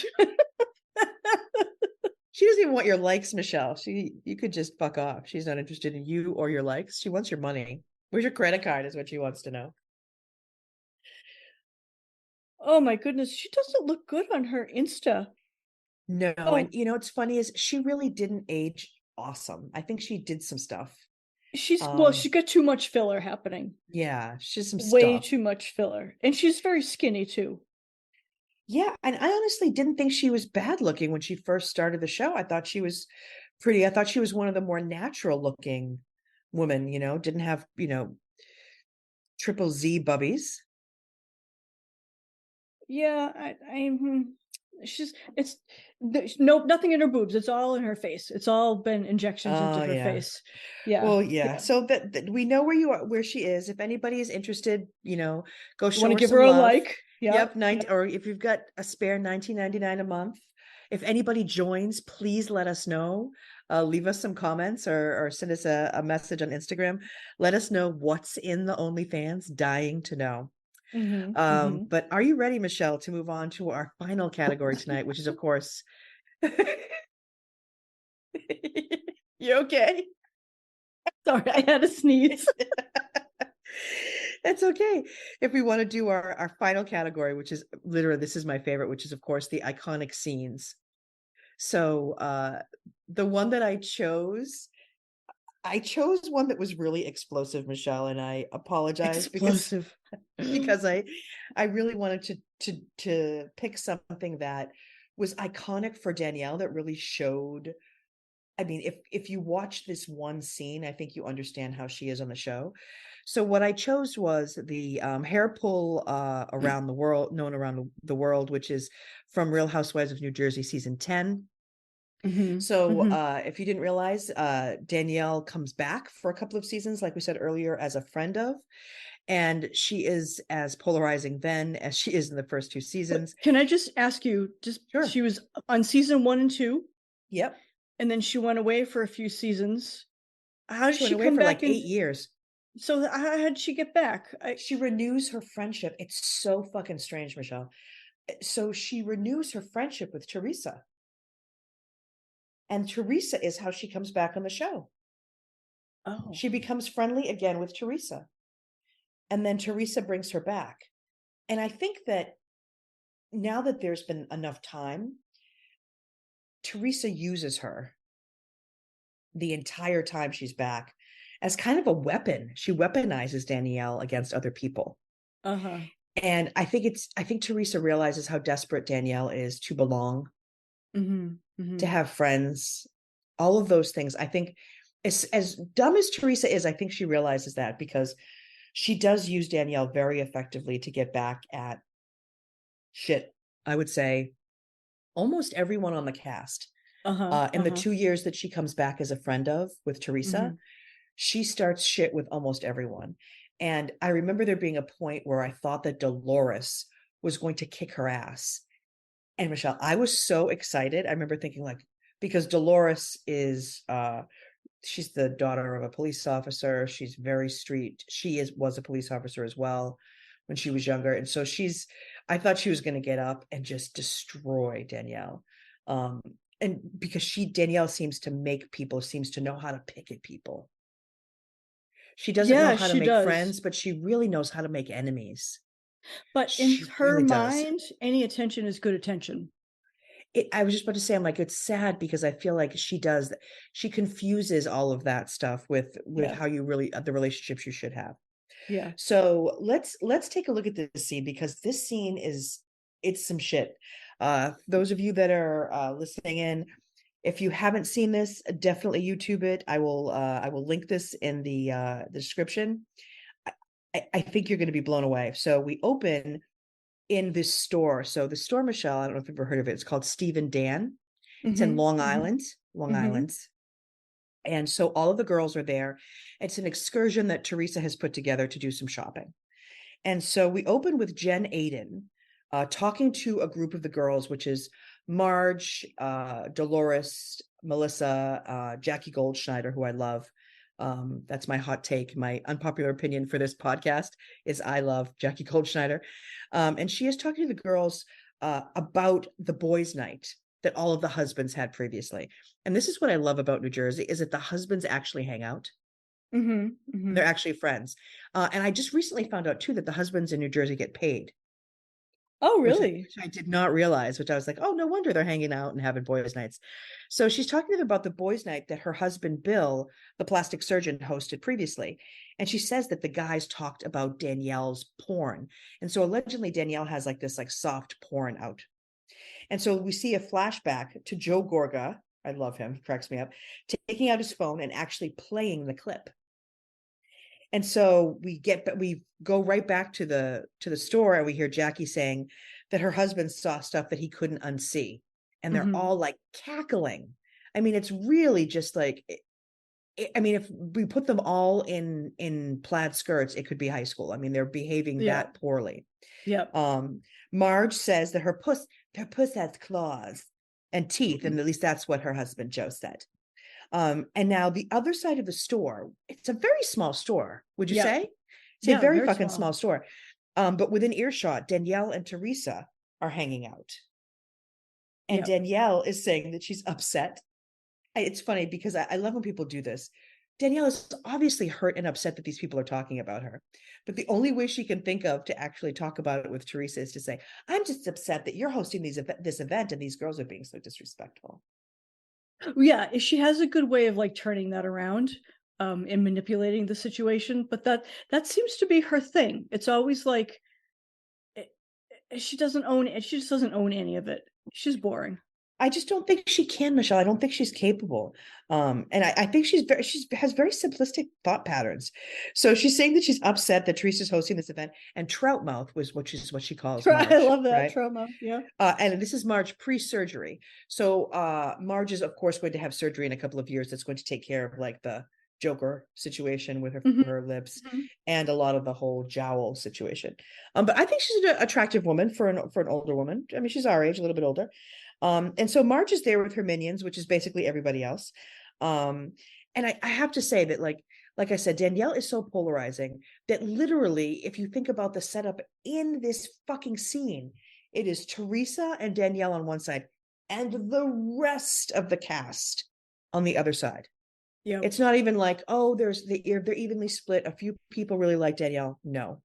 [SPEAKER 1] She doesn't even want your likes, Michelle. You could just fuck off. She's not interested in you or your likes. She wants your money. Where's your credit card is what she wants to know.
[SPEAKER 2] Oh my goodness, she doesn't look good on her Insta.
[SPEAKER 1] No, and what's funny is she really didn't age awesome. I think she did some stuff.
[SPEAKER 2] She's she got too much filler happening.
[SPEAKER 1] Yeah, she's some
[SPEAKER 2] way
[SPEAKER 1] stuff.
[SPEAKER 2] too much filler. And she's very skinny too.
[SPEAKER 1] Yeah, and I honestly didn't think she was bad looking when she first started the show. I thought she was pretty. I thought she was one of the more natural looking women, didn't have, triple Z bubbies.
[SPEAKER 2] Yeah, it's nothing in her boobs. It's all in her face. It's all been injections into her face. Yeah.
[SPEAKER 1] Well, yeah. So that we know where she is. If anybody is interested, go show her
[SPEAKER 2] give
[SPEAKER 1] some
[SPEAKER 2] her
[SPEAKER 1] love.
[SPEAKER 2] A like.
[SPEAKER 1] Yep. Or if you've got a spare $19.99 a month, if anybody joins, please let us know. Leave us some comments or send us a message on Instagram. Let us know what's in the OnlyFans. Dying to know. But are you ready, Michelle, to move on to our final category tonight, which is, of course, you okay?
[SPEAKER 2] Sorry, I had a sneeze.
[SPEAKER 1] That's okay. If we want to do our final category, which is literally, this is my favorite, which is, of course, the iconic scenes. So the one that I chose, I chose one that was really explosive, Michelle, and I apologize
[SPEAKER 2] Explosive.
[SPEAKER 1] because I really wanted to pick something that was iconic for Danielle, that really showed. I mean, if you watch this one scene, I think you understand how she is on the show. So what I chose was the hair pull around the world, known around the world, which is from Real Housewives of New Jersey season 10. So if you didn't realize, Danielle comes back for a couple of seasons, like we said earlier, as a friend of, and she is as polarizing then as she is in the first two seasons.
[SPEAKER 2] Can I just ask you,
[SPEAKER 1] Sure.
[SPEAKER 2] She was on season 1 and 2.
[SPEAKER 1] Yep.
[SPEAKER 2] And then she went away for a few seasons. How did
[SPEAKER 1] She went
[SPEAKER 2] she
[SPEAKER 1] away
[SPEAKER 2] come
[SPEAKER 1] for
[SPEAKER 2] back
[SPEAKER 1] like 8 years.
[SPEAKER 2] So how did she get back?
[SPEAKER 1] She renews her friendship. It's so fucking strange, Michelle. So she renews her friendship with Teresa. And Teresa is how she comes back on the show.
[SPEAKER 2] Oh.
[SPEAKER 1] She becomes friendly again with Teresa. And then Teresa brings her back. And I think that now that there's been enough time, Teresa uses her the entire time she's back as kind of a weapon. She weaponizes Danielle against other people. And I think Teresa realizes how desperate Danielle is to belong, to have friends, all of those things. I think as dumb as Teresa is, I think she realizes that, because she does use Danielle very effectively to get back at I would say almost everyone on the cast. In the 2 years that she comes back as a friend of with Teresa, she starts shit with almost everyone. And I remember there being a point where I thought that Dolores was going to kick her ass. And Michelle, I was so excited. I remember thinking, like, because Dolores is she's the daughter of a police officer. She's very street. She was a police officer as well when she was younger. And so I thought she was going to get up and just destroy Danielle. And because Danielle seems to know how to pick at people. She doesn't know how to make friends, but she really knows how to make enemies.
[SPEAKER 2] But in her mind, any attention is good attention.
[SPEAKER 1] I was just about to say, I'm like, it's sad because I feel like she confuses all of that stuff with how you really, the relationships you should have.
[SPEAKER 2] Yeah.
[SPEAKER 1] So let's take a look at this scene, because this scene it's some shit. Those of you that are listening in, if you haven't seen this, definitely YouTube it. I will link this in the description. I think you're going to be blown away. So we open in this store. So the store, Michelle, I don't know if you've ever heard of it. It's called Steve and Dan. It's in Long Island. And so all of the girls are there. It's an excursion that Teresa has put together to do some shopping. And so we open with Jen Aiden talking to a group of the girls, which is Marge, Dolores, Melissa, Jackie Goldschneider, who I love. That's my hot take. My unpopular opinion for this podcast is I love Jackie Goldschneider. And she is talking to the girls about the boys' night that all of the husbands had previously. And this is what I love about New Jersey, is that the husbands actually hang out. They're actually friends. And I just recently found out too that the husbands in New Jersey get paid.
[SPEAKER 2] Oh, really?
[SPEAKER 1] Which I did not realize, which I was like, oh, no wonder they're hanging out and having boys' nights. So she's talking to them about the boys' night that her husband, Bill, the plastic surgeon, hosted previously. And she says that the guys talked about Danielle's porn. And so allegedly Danielle has like this like soft porn out. And so we see a flashback to Joe Gorga. I love him. He cracks me up. Taking out his phone and actually playing the clip. And so we go right back to the store, and we hear Jackie saying that her husband saw stuff that he couldn't unsee, and they're all like cackling. I mean, it's really just like, I mean, if we put them all in plaid skirts, it could be high school. I mean, they're behaving that poorly. Marge says that their puss has claws and teeth, and at least that's what her husband Joe said. And now the other side of the store, it's a very small store, would you say? It's a very fucking small store. But within earshot, Danielle and Teresa are hanging out. And Danielle is saying that she's upset. It's funny because I love when people do this. Danielle is obviously hurt and upset that these people are talking about her. But the only way she can think of to actually talk about it with Teresa is to say, I'm just upset that you're hosting this event and these girls are being so disrespectful.
[SPEAKER 2] Yeah, she has a good way of like turning that around. in manipulating the situation, but that seems to be her thing. It's always like she doesn't own it. She just doesn't own any of it. She's boring.
[SPEAKER 1] I just don't think she can, Michelle. I don't think she's capable. And I think she has very simplistic thought patterns. So she's saying that she's upset that Teresa's hosting this event, and Troutmouth was what she calls Marge.
[SPEAKER 2] I love that,
[SPEAKER 1] right?
[SPEAKER 2] Troutmouth. Yeah.
[SPEAKER 1] And this is Marge pre-surgery. So Marge is, of course, going to have surgery in a couple of years. That's going to take care of like the Joker situation with her lips and a lot of the whole jowl situation. But I think she's an attractive woman for an older woman. I mean, she's our age, a little bit older. And so Marge is there with her minions, which is basically everybody else. And I have to say that, like I said, Danielle is so polarizing that literally, if you think about the setup in this fucking scene, it is Teresa and Danielle on one side and the rest of the cast on the other side. Yeah, it's not even like, oh, they're evenly split. A few people really like Danielle. No,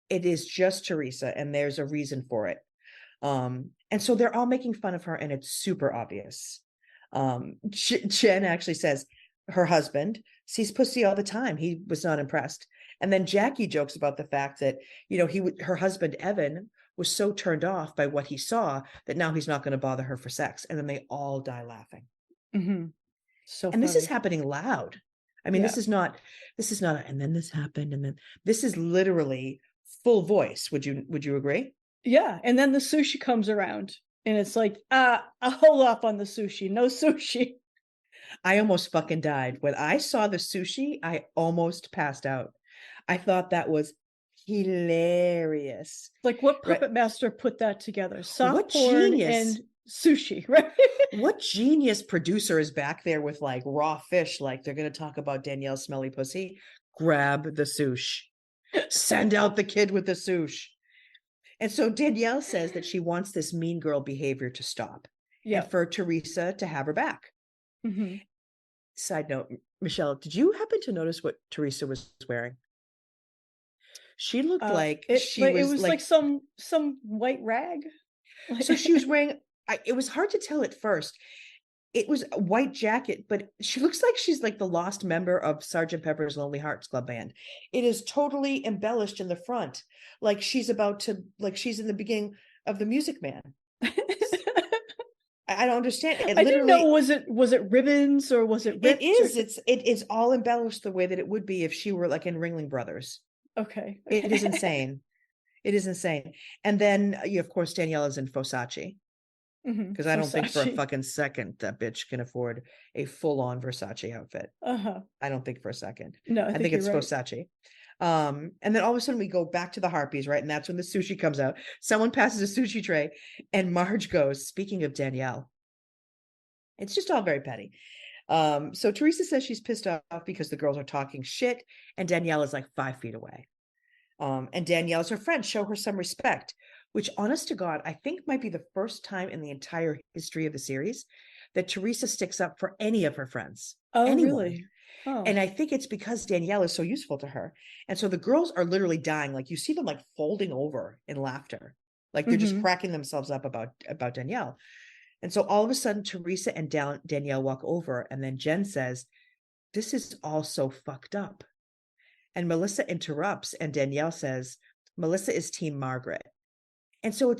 [SPEAKER 1] it is just Teresa, and there's a reason for it. And so they're all making fun of her, and it's super obvious. Jen actually says her husband sees pussy all the time. He was not impressed. And then Jackie jokes about the fact that, her husband, Evan, was so turned off by what he saw that now he's not going to bother her for sex. And then they all die laughing. Mm-hmm. So funny. This is happening loud. I mean, this is not, and then this happened. And then this is literally full voice. Would you agree?
[SPEAKER 2] Yeah. And then the sushi comes around and it's like, I'll hold off on the sushi. No sushi.
[SPEAKER 1] I almost fucking died. When I saw the sushi, I almost passed out. I thought that was hilarious.
[SPEAKER 2] Like, what puppet master put that together? Soft porn and sushi, right?
[SPEAKER 1] What genius producer is back there with like raw fish? Like, they're going to talk about Danielle's smelly pussy. Grab the sushi. Send out the kid with the sushi. And so Danielle says that she wants this mean girl behavior to stop. Yeah. And for Teresa to have her back. Mm-hmm. Side note, Michelle, did you happen to notice what Teresa was wearing? She looked like
[SPEAKER 2] it was like some white rag.
[SPEAKER 1] So she was wearing, it was hard to tell at first. It was a white jacket, but she looks like she's like the lost member of Sgt. Pepper's Lonely Hearts Club Band. It is totally embellished in the front. Like she's in the beginning of The Music Man. I don't understand.
[SPEAKER 2] I didn't know, was it ribbons or was it ripped?
[SPEAKER 1] It is all embellished the way that it would be if she were like in Ringling Brothers.
[SPEAKER 2] Okay.
[SPEAKER 1] It is insane. It is insane. And then of course Danielle is in Versace. Because I don't think for a fucking second that bitch can afford a full-on Versace outfit. I don't think for a second. No, I think it's right. Versace. And then all of a sudden we go back to the Harpies, right? And that's when the sushi comes out. Someone passes a sushi tray and Marge goes, speaking of Danielle, it's just all very petty. So Teresa says she's pissed off because the girls are talking shit and Danielle is like 5 feet away. And Danielle's her friend, show her some respect, which honest to God, I think might be the first time in the entire history of the series that Teresa sticks up for any of her friends.
[SPEAKER 2] Oh,
[SPEAKER 1] anyone.
[SPEAKER 2] Really? Oh.
[SPEAKER 1] And I think it's because Danielle is so useful to her. And so the girls are literally dying. Like you see them like folding over in laughter. Like they're just cracking themselves up about Danielle. And so all of a sudden, Teresa and Danielle walk over. And then Jen says, this is all so fucked up. And Melissa interrupts. And Danielle says, Melissa is Team Margaret. And so it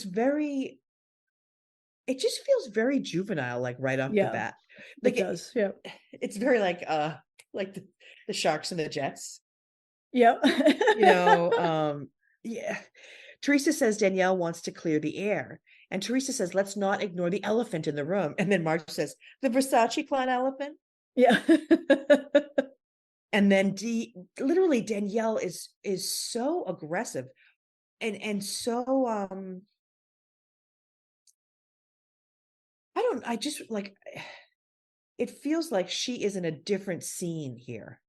[SPEAKER 1] just feels very juvenile, like right off the bat. Like
[SPEAKER 2] it does. Yeah.
[SPEAKER 1] It's very like the Sharks and the Jets.
[SPEAKER 2] Yeah.
[SPEAKER 1] Yeah. Teresa says Danielle wants to clear the air. And Teresa says, let's not ignore the elephant in the room. And then Marge says, the Versace clan elephant.
[SPEAKER 2] Yeah.
[SPEAKER 1] And then literally Danielle is so aggressive. And so it feels like she is in a different scene here.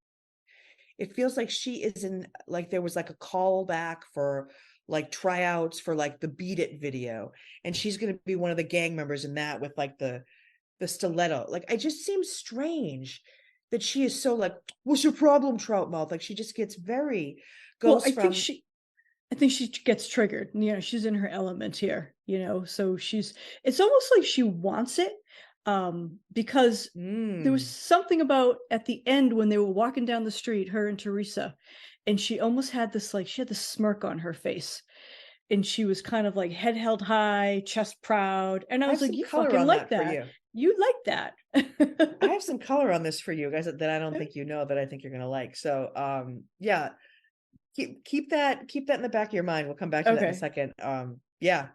[SPEAKER 1] It feels like she is in, like there was like a callback for like tryouts for like the Beat It video, and she's going to be one of the gang members in that with like the stiletto. Like it just seems strange that she is so like, what's your problem, Troutmouth? Like she just gets
[SPEAKER 2] I think she gets triggered. She's in her element here, so it's almost like she wants it. because there was something about at the end when they were walking down the street, her and Teresa, and she almost had this, like, she had this smirk on her face, and she was kind of like head held high, chest proud, and I was like, you fucking like that. You like that.
[SPEAKER 1] I have some color on this for you guys that I don't think you know, that I think you're gonna like. So yeah, keep that in the back of your mind. We'll come back to that in a second. Yeah.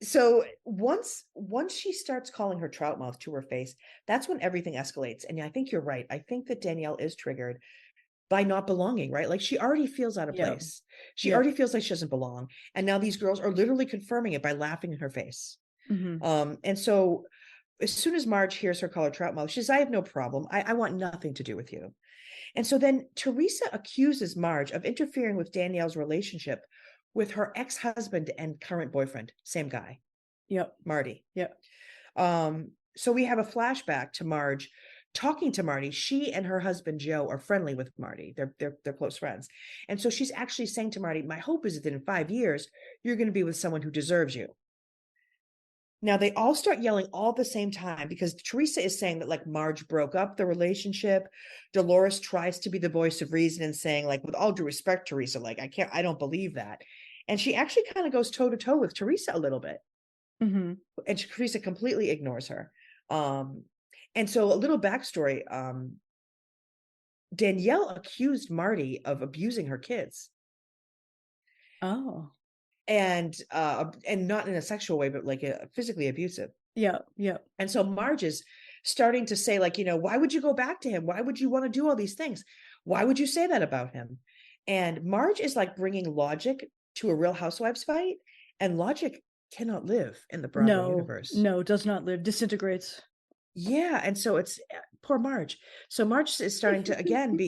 [SPEAKER 1] So once she starts calling her trout mouth to her face, that's when everything escalates. And I think you're right. I think that Danielle is triggered by not belonging, right? Like she already feels out of place. She already feels like she doesn't belong. And now these girls are literally confirming it by laughing in her face. And so as soon as Marge hears her call her trout mouth, she says, I have no problem. I want nothing to do with you. And so then Teresa accuses Marge of interfering with Danielle's relationship with her ex-husband and current boyfriend, same guy. Marty. So we have a flashback to Marge talking to Marty. She and her husband Joe are friendly with Marty. They're close friends. And so she's actually saying to Marty, my hope is that in 5 years, you're going to be with someone who deserves you. Now they all start yelling all at the same time because Teresa is saying that like Marge broke up the relationship. Dolores tries to be the voice of reason and saying like, with all due respect, Teresa, like I don't believe that. And she actually kind of goes toe to toe with Teresa a little bit. And Teresa completely ignores her. And so a little backstory, Danielle accused Marty of abusing her kids. And not in a sexual way, but like physically abusive. And so Marge is starting to say like, why would you go back to him? Why would you want to do all these things? Why would you say that about him? And Marge is like bringing logic to a Real Housewives fight, and logic cannot live in the Bravo universe.
[SPEAKER 2] No, does not live, disintegrates.
[SPEAKER 1] Yeah. And so it's poor Marge. So Marge is starting to again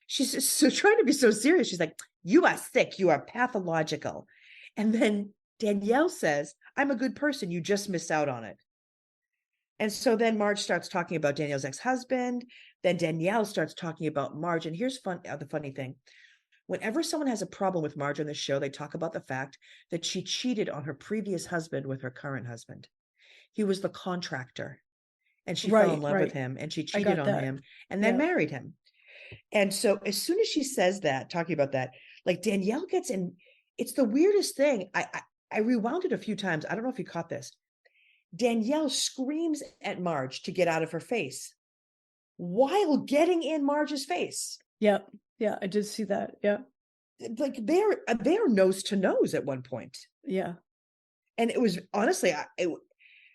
[SPEAKER 1] she's so trying to be so serious. She's like, you are sick. You are pathological. And then Danielle says, I'm a good person. You just missed out on it. And so then Marge starts talking about Danielle's ex-husband. Then Danielle starts talking about Marge. And here's the funny thing. Whenever someone has a problem with Marge on the show, they talk about the fact that she cheated on her previous husband with her current husband. He was the contractor. And she fell in love with him, and she cheated on him and then married him. And so as soon as she says that, talking about that, like Danielle gets in, it's the weirdest thing. I rewound it a few times. I don't know if you caught this. Danielle screams at Marge to get out of her face while getting in Marge's face.
[SPEAKER 2] Yeah, I did see that. Yeah.
[SPEAKER 1] Like they're nose to nose at one point.
[SPEAKER 2] Yeah.
[SPEAKER 1] And it was honestly,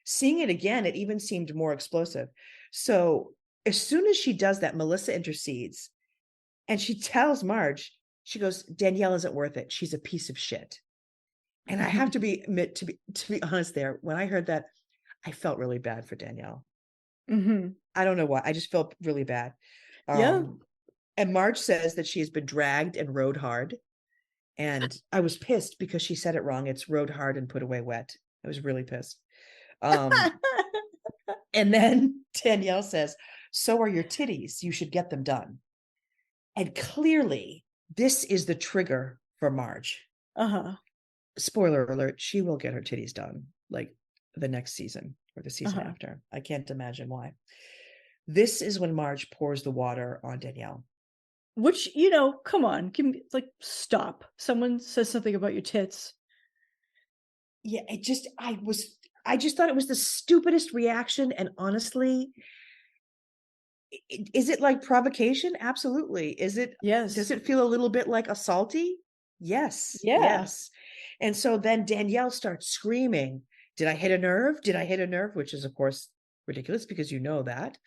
[SPEAKER 1] seeing it again, it even seemed more explosive. So as soon as she does that, Melissa intercedes and she tells Marge, she goes, Danielle isn't worth it. She's a piece of shit. And I have to be honest there. When I heard that, I felt really bad for Danielle. I don't know why. I just felt really bad. And Marge says that she has been dragged and rode hard. And I was pissed because she said it wrong. It's rode hard and put away wet. I was really pissed. And then Danielle says, so are your titties. You should get them done. And clearly this is the trigger for Marge. Spoiler alert, she will get her titties done like the next season or the season after. I can't imagine why. This is when Marge pours the water on Danielle.
[SPEAKER 2] Which, come on, stop. Someone says something about your tits.
[SPEAKER 1] Yeah, I just thought it was the stupidest reaction. And honestly, is it like provocation? Absolutely. Is it?
[SPEAKER 2] Yes.
[SPEAKER 1] Does it feel a little bit like assaulty? Yes.
[SPEAKER 2] Yeah.
[SPEAKER 1] Yes. And so then Danielle starts screaming, did I hit a nerve? Did I hit a nerve? Which is, of course, ridiculous because you know that.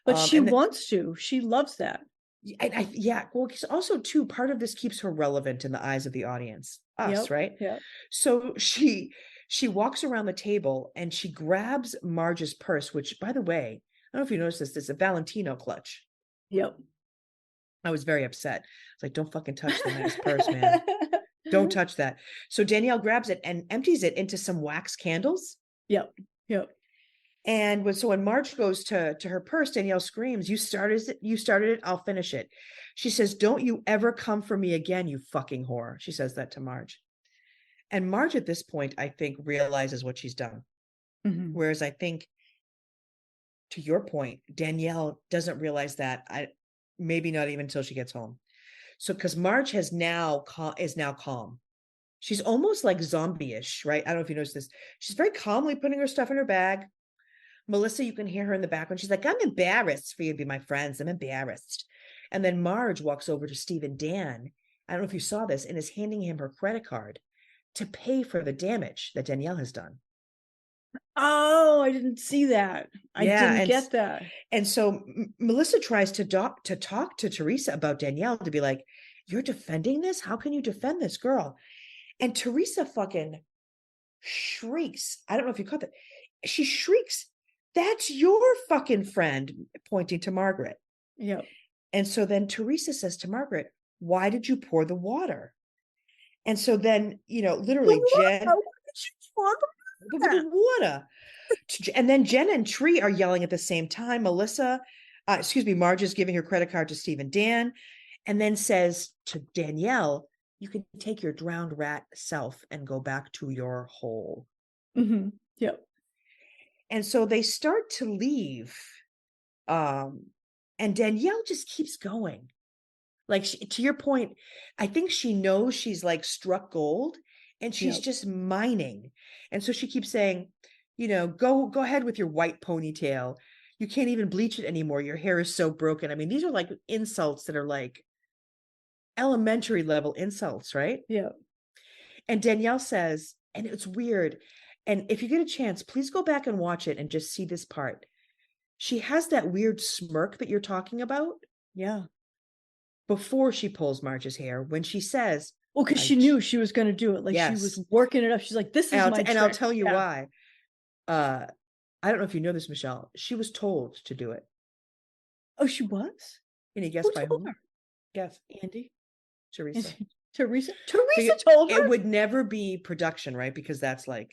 [SPEAKER 2] But she wants to. She loves that.
[SPEAKER 1] Yeah. Well, because also, too, part of this keeps her relevant in the eyes of the audience. Us, right?
[SPEAKER 2] Yeah.
[SPEAKER 1] So she walks around the table and she grabs Marge's purse, which, by the way, I don't know if you noticed this, it's a Valentino clutch.
[SPEAKER 2] Yep.
[SPEAKER 1] I was very upset. It's like, don't fucking touch the nice purse, man. Don't touch that. So Danielle grabs it and empties it into some wax candles.
[SPEAKER 2] Yep.
[SPEAKER 1] And when Marge goes to her purse, Danielle screams, you started it, I'll finish it. She says, don't you ever come for me again, you fucking whore. She says that to Marge. And Marge at this point, I think, realizes what she's done. Whereas I think to your point, Danielle doesn't realize that. Maybe not even until she gets home. So, because Marge is now calm. She's almost like zombie-ish, right? I don't know if you noticed this. She's very calmly putting her stuff in her bag. Melissa, you can hear her in the background. She's like, I'm embarrassed for you to be my friends. I'm embarrassed. And then Marge walks over to Steve and Dan. I don't know if you saw this, and is handing him her credit card to pay for the damage that Danielle has done.
[SPEAKER 2] Oh, I didn't see that. I didn't get that.
[SPEAKER 1] And so Melissa tries to talk to Teresa about Danielle, to be like, you're defending this? How can you defend this girl? And Teresa fucking shrieks. I don't know if you caught that. She shrieks, that's your fucking friend, pointing to Margaret.
[SPEAKER 2] Yeah.
[SPEAKER 1] And so then Teresa says to Margaret, why did you pour the water? And so then, literally Jen, the water. And then Jen and Tree are yelling at the same time. Marge is giving her credit card to Steve and Dan, and then says to Danielle, you can take your drowned rat self and go back to your hole.
[SPEAKER 2] Mm-hmm. Yep.
[SPEAKER 1] And so they start to leave. And Danielle just keeps going. Like, to your point, I think she knows she's like struck gold, and she's just mining. And so she keeps saying, go ahead with your white ponytail. You can't even bleach it anymore. Your hair is so broken. I mean, these are like insults that are like elementary level insults, right?
[SPEAKER 2] Yeah.
[SPEAKER 1] And Danielle says, and it's weird, and if you get a chance, please go back and watch it and just see this part. She has that weird smirk that you're talking about.
[SPEAKER 2] Yeah.
[SPEAKER 1] Before she pulls Marge's hair, when she says,
[SPEAKER 2] well, because she knew she was going to do it. Like, she was working it up. She's like, this is my trick.
[SPEAKER 1] And I'll tell you why. I don't know if you know this, Michelle. She was told to do it.
[SPEAKER 2] Oh, she was?
[SPEAKER 1] Can you guess by whom?
[SPEAKER 2] Guess. Andy?
[SPEAKER 1] Teresa.
[SPEAKER 2] Teresa told her?
[SPEAKER 1] It would never be production, right? Because that's like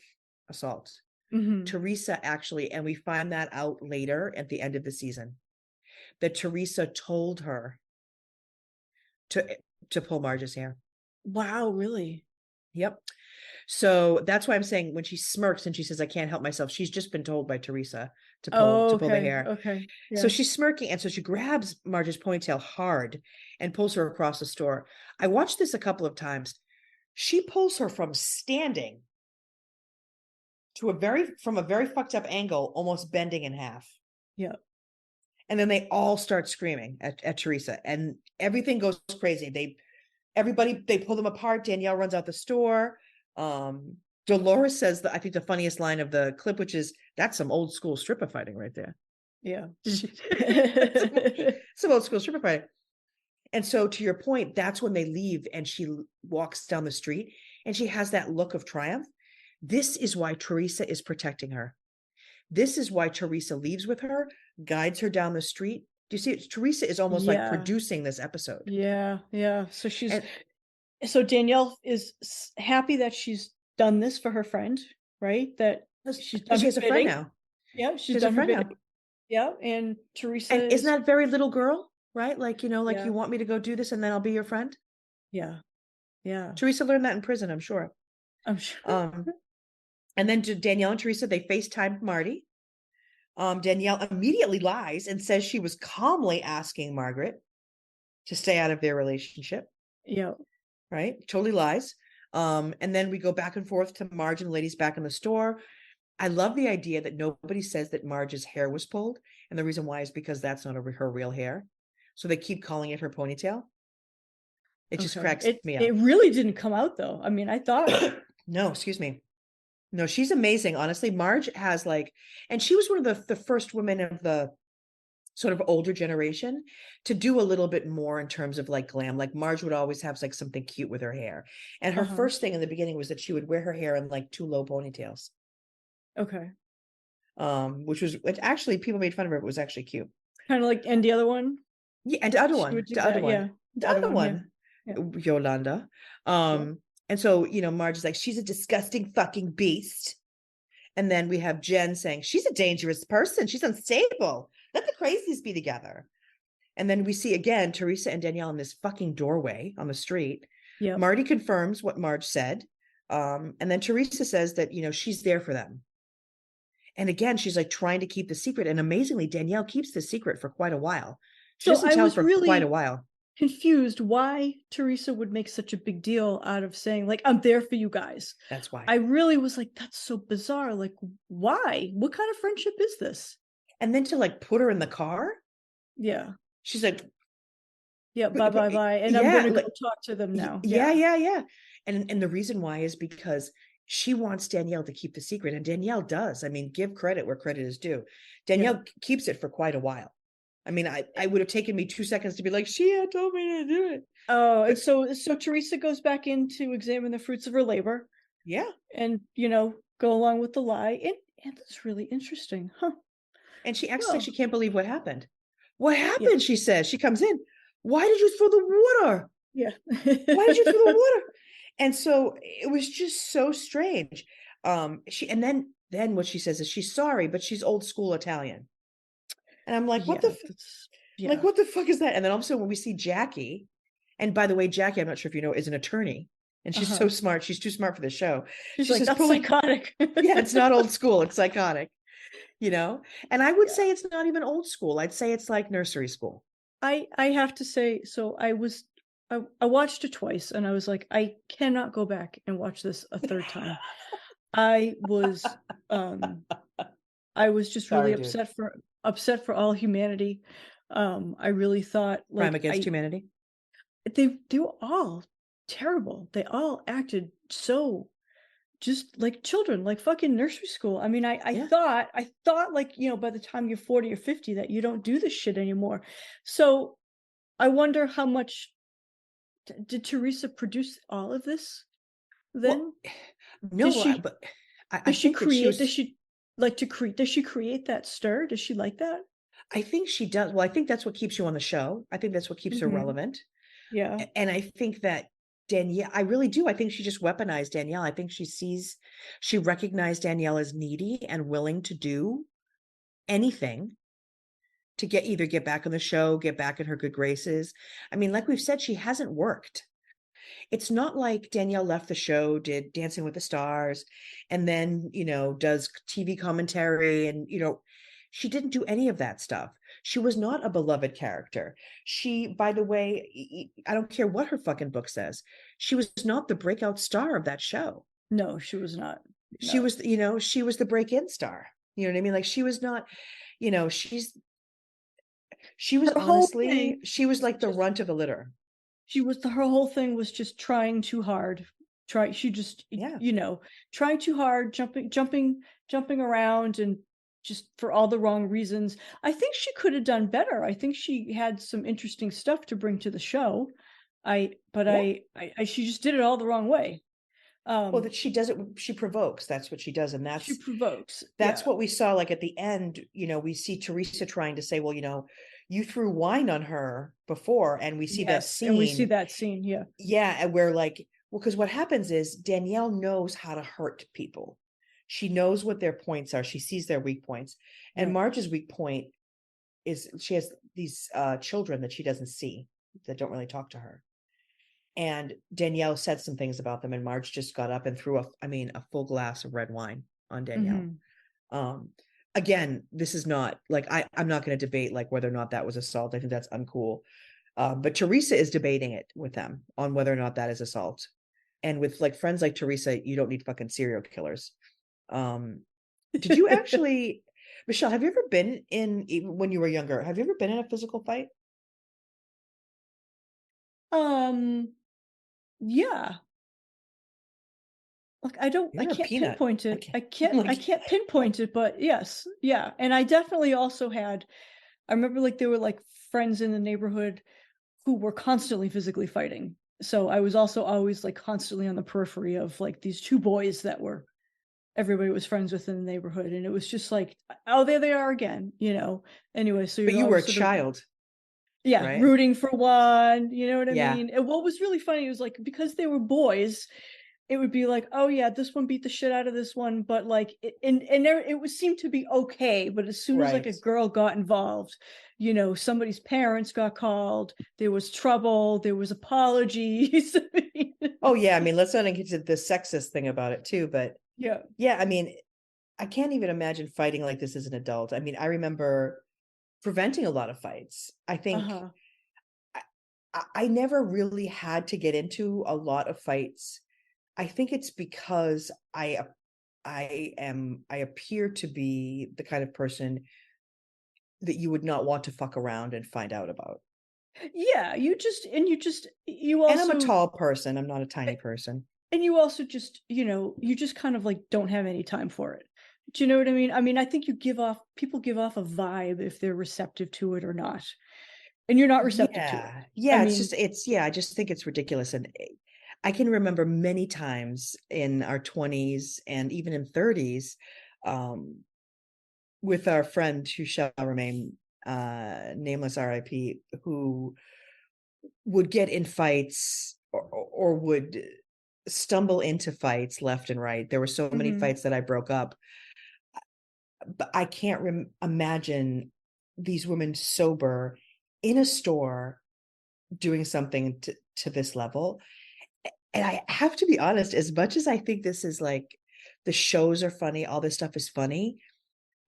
[SPEAKER 1] assault.
[SPEAKER 2] Mm-hmm.
[SPEAKER 1] Teresa actually, and we find that out later at the end of the season, that Teresa told her to pull Marge's hair.
[SPEAKER 2] Wow, really?
[SPEAKER 1] Yep. So that's why I'm saying, when she smirks and she says, I can't help myself, she's just been told by Teresa to pull the hair.
[SPEAKER 2] Okay. Yeah.
[SPEAKER 1] So she's smirking, and so she grabs Marge's ponytail hard and pulls her across the store. I watched this a couple of times. She pulls her from standing from a very fucked up angle, almost bending in half.
[SPEAKER 2] Yeah.
[SPEAKER 1] And then they all start screaming at Teresa, and everything goes crazy. They pull them apart. Danielle runs out the store. Dolores says I think the funniest line of the clip, which is, that's some old school stripper fighting right there.
[SPEAKER 2] Yeah.
[SPEAKER 1] Some old school stripper fighting. And so, to your point, that's when they leave, and she walks down the street and she has that look of triumph. This is why Teresa is protecting her. This is why Teresa leaves with her, guides her down the street. Do you see it? Teresa is almost like producing this episode.
[SPEAKER 2] Yeah. Yeah. So so Danielle is happy that she's done this for her friend, right? That she
[SPEAKER 1] has a friend now.
[SPEAKER 2] Yeah. She's done her bidding. Yeah. And Teresa.
[SPEAKER 1] And isn't that very little girl, right? Like, you want me to go do this and then I'll be your friend.
[SPEAKER 2] Yeah. Yeah.
[SPEAKER 1] Teresa learned that in prison, I'm sure. And then Danielle and Teresa, they FaceTimed Marty. Danielle immediately lies and says she was calmly asking Margaret to stay out of their relationship.
[SPEAKER 2] Yeah.
[SPEAKER 1] Right? Totally lies. And then we go back and forth to Marge and the ladies back in the store. I love the idea that nobody says that Marge's hair was pulled. And the reason why is because that's not her real hair. So they keep calling it her ponytail. It just cracks me up.
[SPEAKER 2] It really didn't come out, though. I mean, I thought.
[SPEAKER 1] No, excuse me. No, she's amazing. Honestly, Marge has and she was one of the first women of the sort of older generation to do a little bit more in terms of like glam. Like, Marge would always have like something cute with her hair. And her first thing in the beginning was that she would wear her hair in like 2 low ponytails.
[SPEAKER 2] Okay.
[SPEAKER 1] Which actually people made fun of her, but it was actually cute.
[SPEAKER 2] Kind of like, and the other one?
[SPEAKER 1] Yeah, and the other one. The other one.
[SPEAKER 2] Yeah.
[SPEAKER 1] Yolanda. And so, Marge is like, she's a disgusting fucking beast. And then we have Jen saying, she's a dangerous person. She's unstable. Let the crazies be together. And then we see again Teresa and Danielle in this fucking doorway on the street.
[SPEAKER 2] Yeah.
[SPEAKER 1] Marty confirms what Marge said. And then Teresa says that, she's there for them. And again, she's like trying to keep the secret. And amazingly, Danielle keeps the secret for quite a while. She
[SPEAKER 2] So
[SPEAKER 1] doesn't
[SPEAKER 2] I
[SPEAKER 1] tell
[SPEAKER 2] was
[SPEAKER 1] for
[SPEAKER 2] really
[SPEAKER 1] quite a while.
[SPEAKER 2] confused why Teresa would make such a big deal out of saying, like, I'm there for you guys.
[SPEAKER 1] That's why.
[SPEAKER 2] I really was like, that's so bizarre. Like, why? What kind of friendship is this?
[SPEAKER 1] And then to like put her in the car.
[SPEAKER 2] Yeah.
[SPEAKER 1] She's like,
[SPEAKER 2] yeah, bye. And I'm
[SPEAKER 1] yeah,
[SPEAKER 2] gonna
[SPEAKER 1] like,
[SPEAKER 2] go talk to them now.
[SPEAKER 1] Yeah. And the reason why is because she wants Danielle to keep the secret, and Danielle does. I mean, give credit where credit is due. Danielle keeps it for quite a while. I mean, I would have taken me 2 seconds to be like, she had told me to do it.
[SPEAKER 2] Oh, and so Teresa goes back in to examine the fruits of her labor.
[SPEAKER 1] Yeah.
[SPEAKER 2] And, go along with the lie. And that's really interesting, huh?
[SPEAKER 1] And she acts like she can't believe what happened. What happened? She says. She comes in. Why did you throw the water?
[SPEAKER 2] Yeah.
[SPEAKER 1] Why did you throw the water? And so it was just so strange. And then what she says is she's sorry, but she's old school Italian. And I'm like, what the like, what the fuck is that? And then all of a sudden when we see Jackie, and by the way, Jackie, I'm not sure if you know, is an attorney, and she's so smart. She's too smart for the show.
[SPEAKER 2] She's like, that's psychotic.
[SPEAKER 1] Yeah, it's not old school. It's psychotic, And I would say it's not even old school. I'd say it's like nursery school.
[SPEAKER 2] I have to say, so I watched it twice, and I was like, I cannot go back and watch this a third time. I was just really upset for all humanity. I really thought, like,
[SPEAKER 1] crime against humanity.
[SPEAKER 2] They were all terrible. They all acted so just like children, like fucking nursery school. I mean, I thought like, by the time you're 40 or 50 that you don't do this shit anymore. So I wonder how much did Teresa produce all of this then?
[SPEAKER 1] Well, no, but I think
[SPEAKER 2] does she create that stir? Does she like that?
[SPEAKER 1] I think she does. Well, I think that's what keeps you on the show. I think that's what keeps her relevant.
[SPEAKER 2] Yeah.
[SPEAKER 1] And I think that Danielle, I really do. I think she just weaponized Danielle. I think she recognized Danielle as needy and willing to do anything to either get back on the show, get back in her good graces. I mean, like we've said, she hasn't worked. It's not like Danielle left the show, did Dancing with the Stars, and then, does TV commentary, and, she didn't do any of that stuff. She was not a beloved character. She, by the way, I don't care what her fucking book says, she was not the breakout star of that show.
[SPEAKER 2] No, she was not. No.
[SPEAKER 1] She was, she was the break-in star. You know what I mean? Like, she was not, she was honestly, she was like the runt of the litter.
[SPEAKER 2] Her whole thing was just trying too hard. Trying too hard, jumping around, and just for all the wrong reasons. I think she could have done better. I think she had some interesting stuff to bring to the show. She just did it all the wrong way.
[SPEAKER 1] Well, that she does it, she provokes. That's what she does, and
[SPEAKER 2] she provokes.
[SPEAKER 1] That's what we saw. Like at the end, we see Teresa trying to say, well, you threw wine on her before, and we see that scene.
[SPEAKER 2] And we see that scene,
[SPEAKER 1] yeah, and we're like, well, because what happens is Danielle knows how to hurt people. She knows what their points are. She sees their weak points, and Marge's weak point is she has these children that she doesn't see, that don't really talk to her. And Danielle said some things about them, and Marge just got up and threw a full glass of red wine on Danielle. Again, this is not like, I'm not going to debate like whether or not that was assault. I think that's uncool. But Teresa is debating it with them on whether or not that is assault. And with like friends like Teresa, you don't need fucking serial killers. Did you actually, Michelle, have you ever been when you were younger, have you ever been in a physical fight?
[SPEAKER 2] Yeah. Like I can't pinpoint it. I can't pinpoint it, but yes. Yeah. And I definitely also I remember like there were like friends in the neighborhood who were constantly physically fighting. So I was also always like constantly on the periphery of like these two boys that everybody was friends with in the neighborhood. And it was just like, oh, there they are again, Anyway, so
[SPEAKER 1] but you were a child.
[SPEAKER 2] Right? Rooting for one, you know what I mean? And what was really funny was like, because they were boys, it would be like, oh yeah, this one beat the shit out of this one, but like, it would seem to be okay. But as soon as like a girl got involved, somebody's parents got called, there was trouble, there was apologies.
[SPEAKER 1] Oh yeah, I mean, let's not get to the sexist thing about it too, but yeah, I mean, I can't even imagine fighting like this as an adult. I mean, I remember preventing a lot of fights. I think
[SPEAKER 2] Uh-huh.
[SPEAKER 1] I never really had to get into a lot of fights. I think it's because I appear to be the kind of person that you would not want to fuck around and find out about.
[SPEAKER 2] Yeah, you
[SPEAKER 1] And I'm a
[SPEAKER 2] also
[SPEAKER 1] tall person. I'm not a tiny person.
[SPEAKER 2] and you also just, you just kind of like don't have any time for it. Do you know what I mean? I mean, I think people give off a vibe if they're receptive to it or not. And you're not receptive to it.
[SPEAKER 1] Yeah,
[SPEAKER 2] I
[SPEAKER 1] it's
[SPEAKER 2] mean,
[SPEAKER 1] just I just think it's ridiculous. And I can remember many times in our 20s and even in 30s, with our friend who shall remain nameless, RIP, who would get in fights or would stumble into fights left and right. There were so many
[SPEAKER 2] mhm.
[SPEAKER 1] fights that I broke up, but I can't imagine these women sober in a store doing something to this level. And I have to be honest, as much as I think this is like, the shows are funny, all this stuff is funny,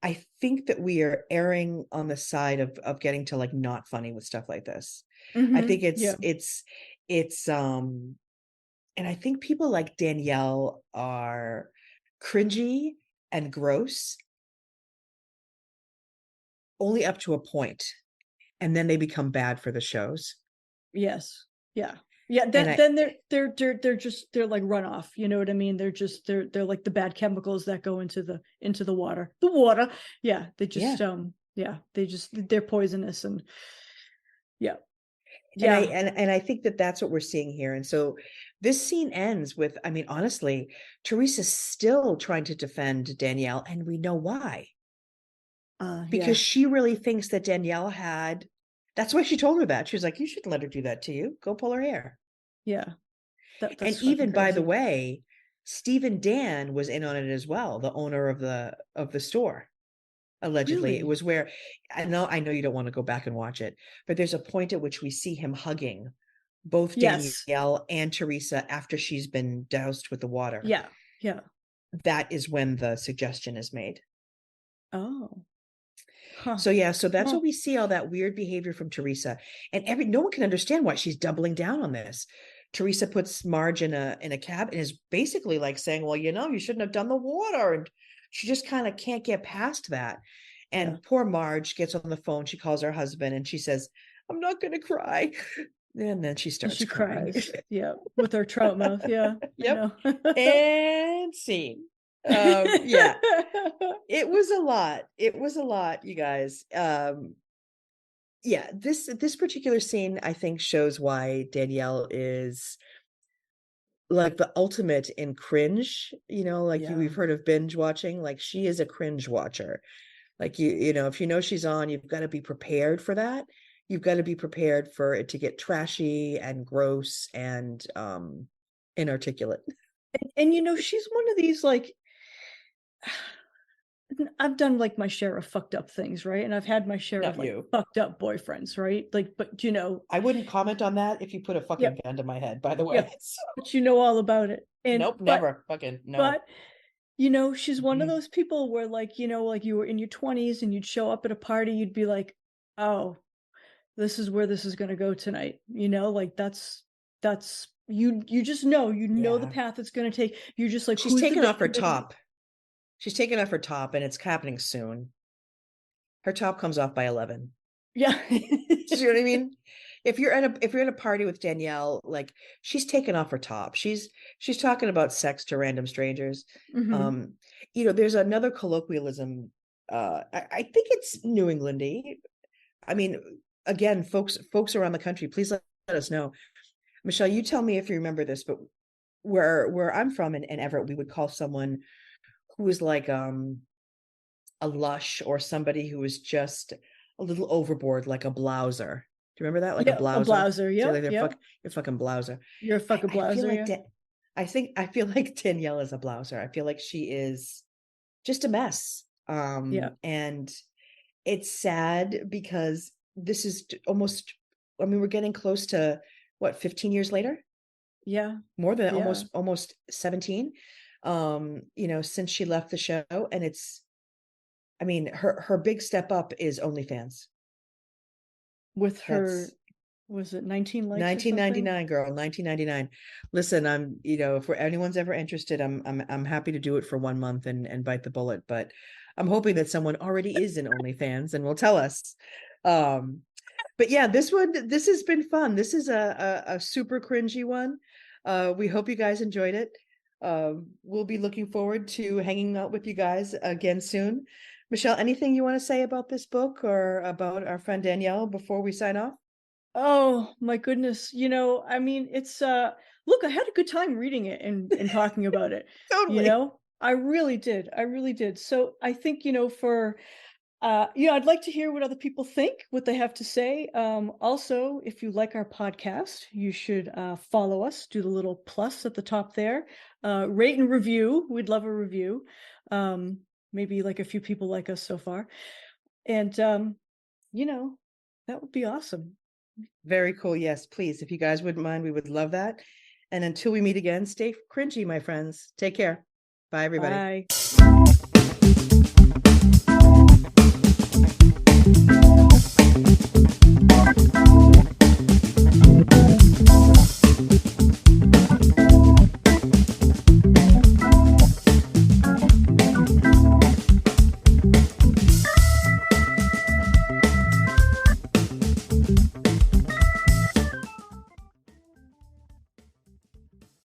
[SPEAKER 1] I think that we are erring on the side of getting to like not funny with stuff like this. I think
[SPEAKER 2] Yeah.
[SPEAKER 1] it's and I think people like Danielle are cringy and gross only up to a point, and then they become bad for the shows.
[SPEAKER 2] Yes. Yeah. Yeah,
[SPEAKER 1] And
[SPEAKER 2] then they're like runoff, you know what I mean? They're like the bad chemicals that go into the water. The water. Yeah,
[SPEAKER 1] yeah,
[SPEAKER 2] they're poisonous and yeah.
[SPEAKER 1] and
[SPEAKER 2] Yeah.
[SPEAKER 1] I think that that's what we're seeing here. And so this scene ends with, I mean, honestly, Teresa's still trying to defend Danielle, and we know why.
[SPEAKER 2] Yeah.
[SPEAKER 1] Because she really thinks that Danielle had, that's why she told her that. She was like, you shouldn't let her do that to you. Go pull her hair.
[SPEAKER 2] Yeah.
[SPEAKER 1] And
[SPEAKER 2] That's fucking
[SPEAKER 1] even, by the
[SPEAKER 2] crazy.
[SPEAKER 1] way, Stephen Dan was in on it as well, the owner of the store. Allegedly, it
[SPEAKER 2] Really?
[SPEAKER 1] was where, I know you don't want to go back and watch it, but there's a point at which we see him hugging both
[SPEAKER 2] Yes.
[SPEAKER 1] Danielle and Teresa after she's been doused with the water.
[SPEAKER 2] Yeah. Yeah.
[SPEAKER 1] That is when the suggestion is made.
[SPEAKER 2] Oh. Huh.
[SPEAKER 1] So yeah, so that's
[SPEAKER 2] Huh.
[SPEAKER 1] what we see, all that weird behavior from Teresa. And no one can understand why she's doubling down on this. Teresa puts Marge in a cab and is basically like saying, well, you shouldn't have done the water. And she just kind of can't get past that.
[SPEAKER 2] Yeah.
[SPEAKER 1] And poor Marge gets on the phone. She calls her husband and she says, I'm not going to cry. And then she
[SPEAKER 2] And
[SPEAKER 1] starts
[SPEAKER 2] she
[SPEAKER 1] crying.
[SPEAKER 2] cries. Yeah. With her trout mouth. Yeah. I
[SPEAKER 1] Yep.
[SPEAKER 2] know.
[SPEAKER 1] And scene. Yeah, it was a lot. It was a lot, you guys. Yeah, this particular scene, I think, shows why Danielle is like the ultimate in cringe. Like
[SPEAKER 2] Yeah.
[SPEAKER 1] we've heard of binge watching. Like, she is a cringe watcher. Like, if she's on, you've got to be prepared for that. You've got to be prepared for it to get trashy and gross and inarticulate.
[SPEAKER 2] And she's one of these like I've done like my share of fucked up things, right? And I've had my share of
[SPEAKER 1] Not
[SPEAKER 2] like
[SPEAKER 1] you.
[SPEAKER 2] fucked up boyfriends, right? Like, but
[SPEAKER 1] I wouldn't comment on that if you put a
[SPEAKER 2] yeah,
[SPEAKER 1] fucking gun to my head, by the
[SPEAKER 2] yeah,
[SPEAKER 1] way. So,
[SPEAKER 2] but you know all about it. And
[SPEAKER 1] nope, never. Fucking no.
[SPEAKER 2] but she's one of
[SPEAKER 1] Mhm.
[SPEAKER 2] those people where like you were in your 20s and you'd show up at a party, you'd be like, oh, this is where this is going to go tonight. Like that's you just know, the
[SPEAKER 1] Yeah.
[SPEAKER 2] path it's going to take. You're just like,
[SPEAKER 1] She's
[SPEAKER 2] who's the
[SPEAKER 1] taken off her
[SPEAKER 2] victim?
[SPEAKER 1] top. She's taken off her top, and it's happening soon. Her top comes off by 11.
[SPEAKER 2] Yeah.
[SPEAKER 1] Do you know what I mean? If you're in a party with Danielle, like, she's taken off her top. She's talking about sex to random strangers.
[SPEAKER 2] Hmm.
[SPEAKER 1] There's another colloquialism. I think it's New Englandy. I mean, again, folks around the country, please let us know. Michelle, you tell me if you remember this, but where I'm from in Everett, we would call someone who was like a lush, or somebody who was just a little overboard, like a blouser. Do you remember that? Like a
[SPEAKER 2] Yeah, a
[SPEAKER 1] blouser.
[SPEAKER 2] blouser.
[SPEAKER 1] So
[SPEAKER 2] Yep,
[SPEAKER 1] like
[SPEAKER 2] yep.
[SPEAKER 1] you're fucking blouser.
[SPEAKER 2] You're a
[SPEAKER 1] I,
[SPEAKER 2] fucking
[SPEAKER 1] I feel
[SPEAKER 2] blouser,
[SPEAKER 1] like
[SPEAKER 2] yeah.
[SPEAKER 1] I feel like Danielle is a blouser. I feel like she is just a mess.
[SPEAKER 2] Yeah.
[SPEAKER 1] And it's sad because this is almost, I mean, we're getting close to what, 15 years later?
[SPEAKER 2] Yeah.
[SPEAKER 1] More than
[SPEAKER 2] Yeah.
[SPEAKER 1] almost 17. since she left the show. And her big step up is OnlyFans.
[SPEAKER 2] With her, was it 19 likes?
[SPEAKER 1] 1999, girl, 1999. Listen, if anyone's ever interested, I'm happy to do it for 1 month and bite the bullet, but I'm hoping that someone already is in OnlyFans and will tell us. But yeah, this has been fun. This is a super cringy one. We hope you guys enjoyed it. We'll be looking forward to hanging out with you guys again soon. Michelle, anything you want to say about this book or about our friend Danielle before we sign off?
[SPEAKER 2] Oh my goodness. It's look, I had a good time reading it and talking about it.
[SPEAKER 1] Totally.
[SPEAKER 2] I really did. So I think, I'd like to hear what other people think, what they have to say. Also, if you like our podcast, you should follow us, do the little plus at the top there, rate and review. We'd love a review. Maybe like a few people like us so far. And, that would be awesome.
[SPEAKER 1] Very cool. Yes, please. If you guys wouldn't mind, we would love that. And until we meet again, stay cringy, my friends. Take care. Bye, everybody.
[SPEAKER 2] Bye.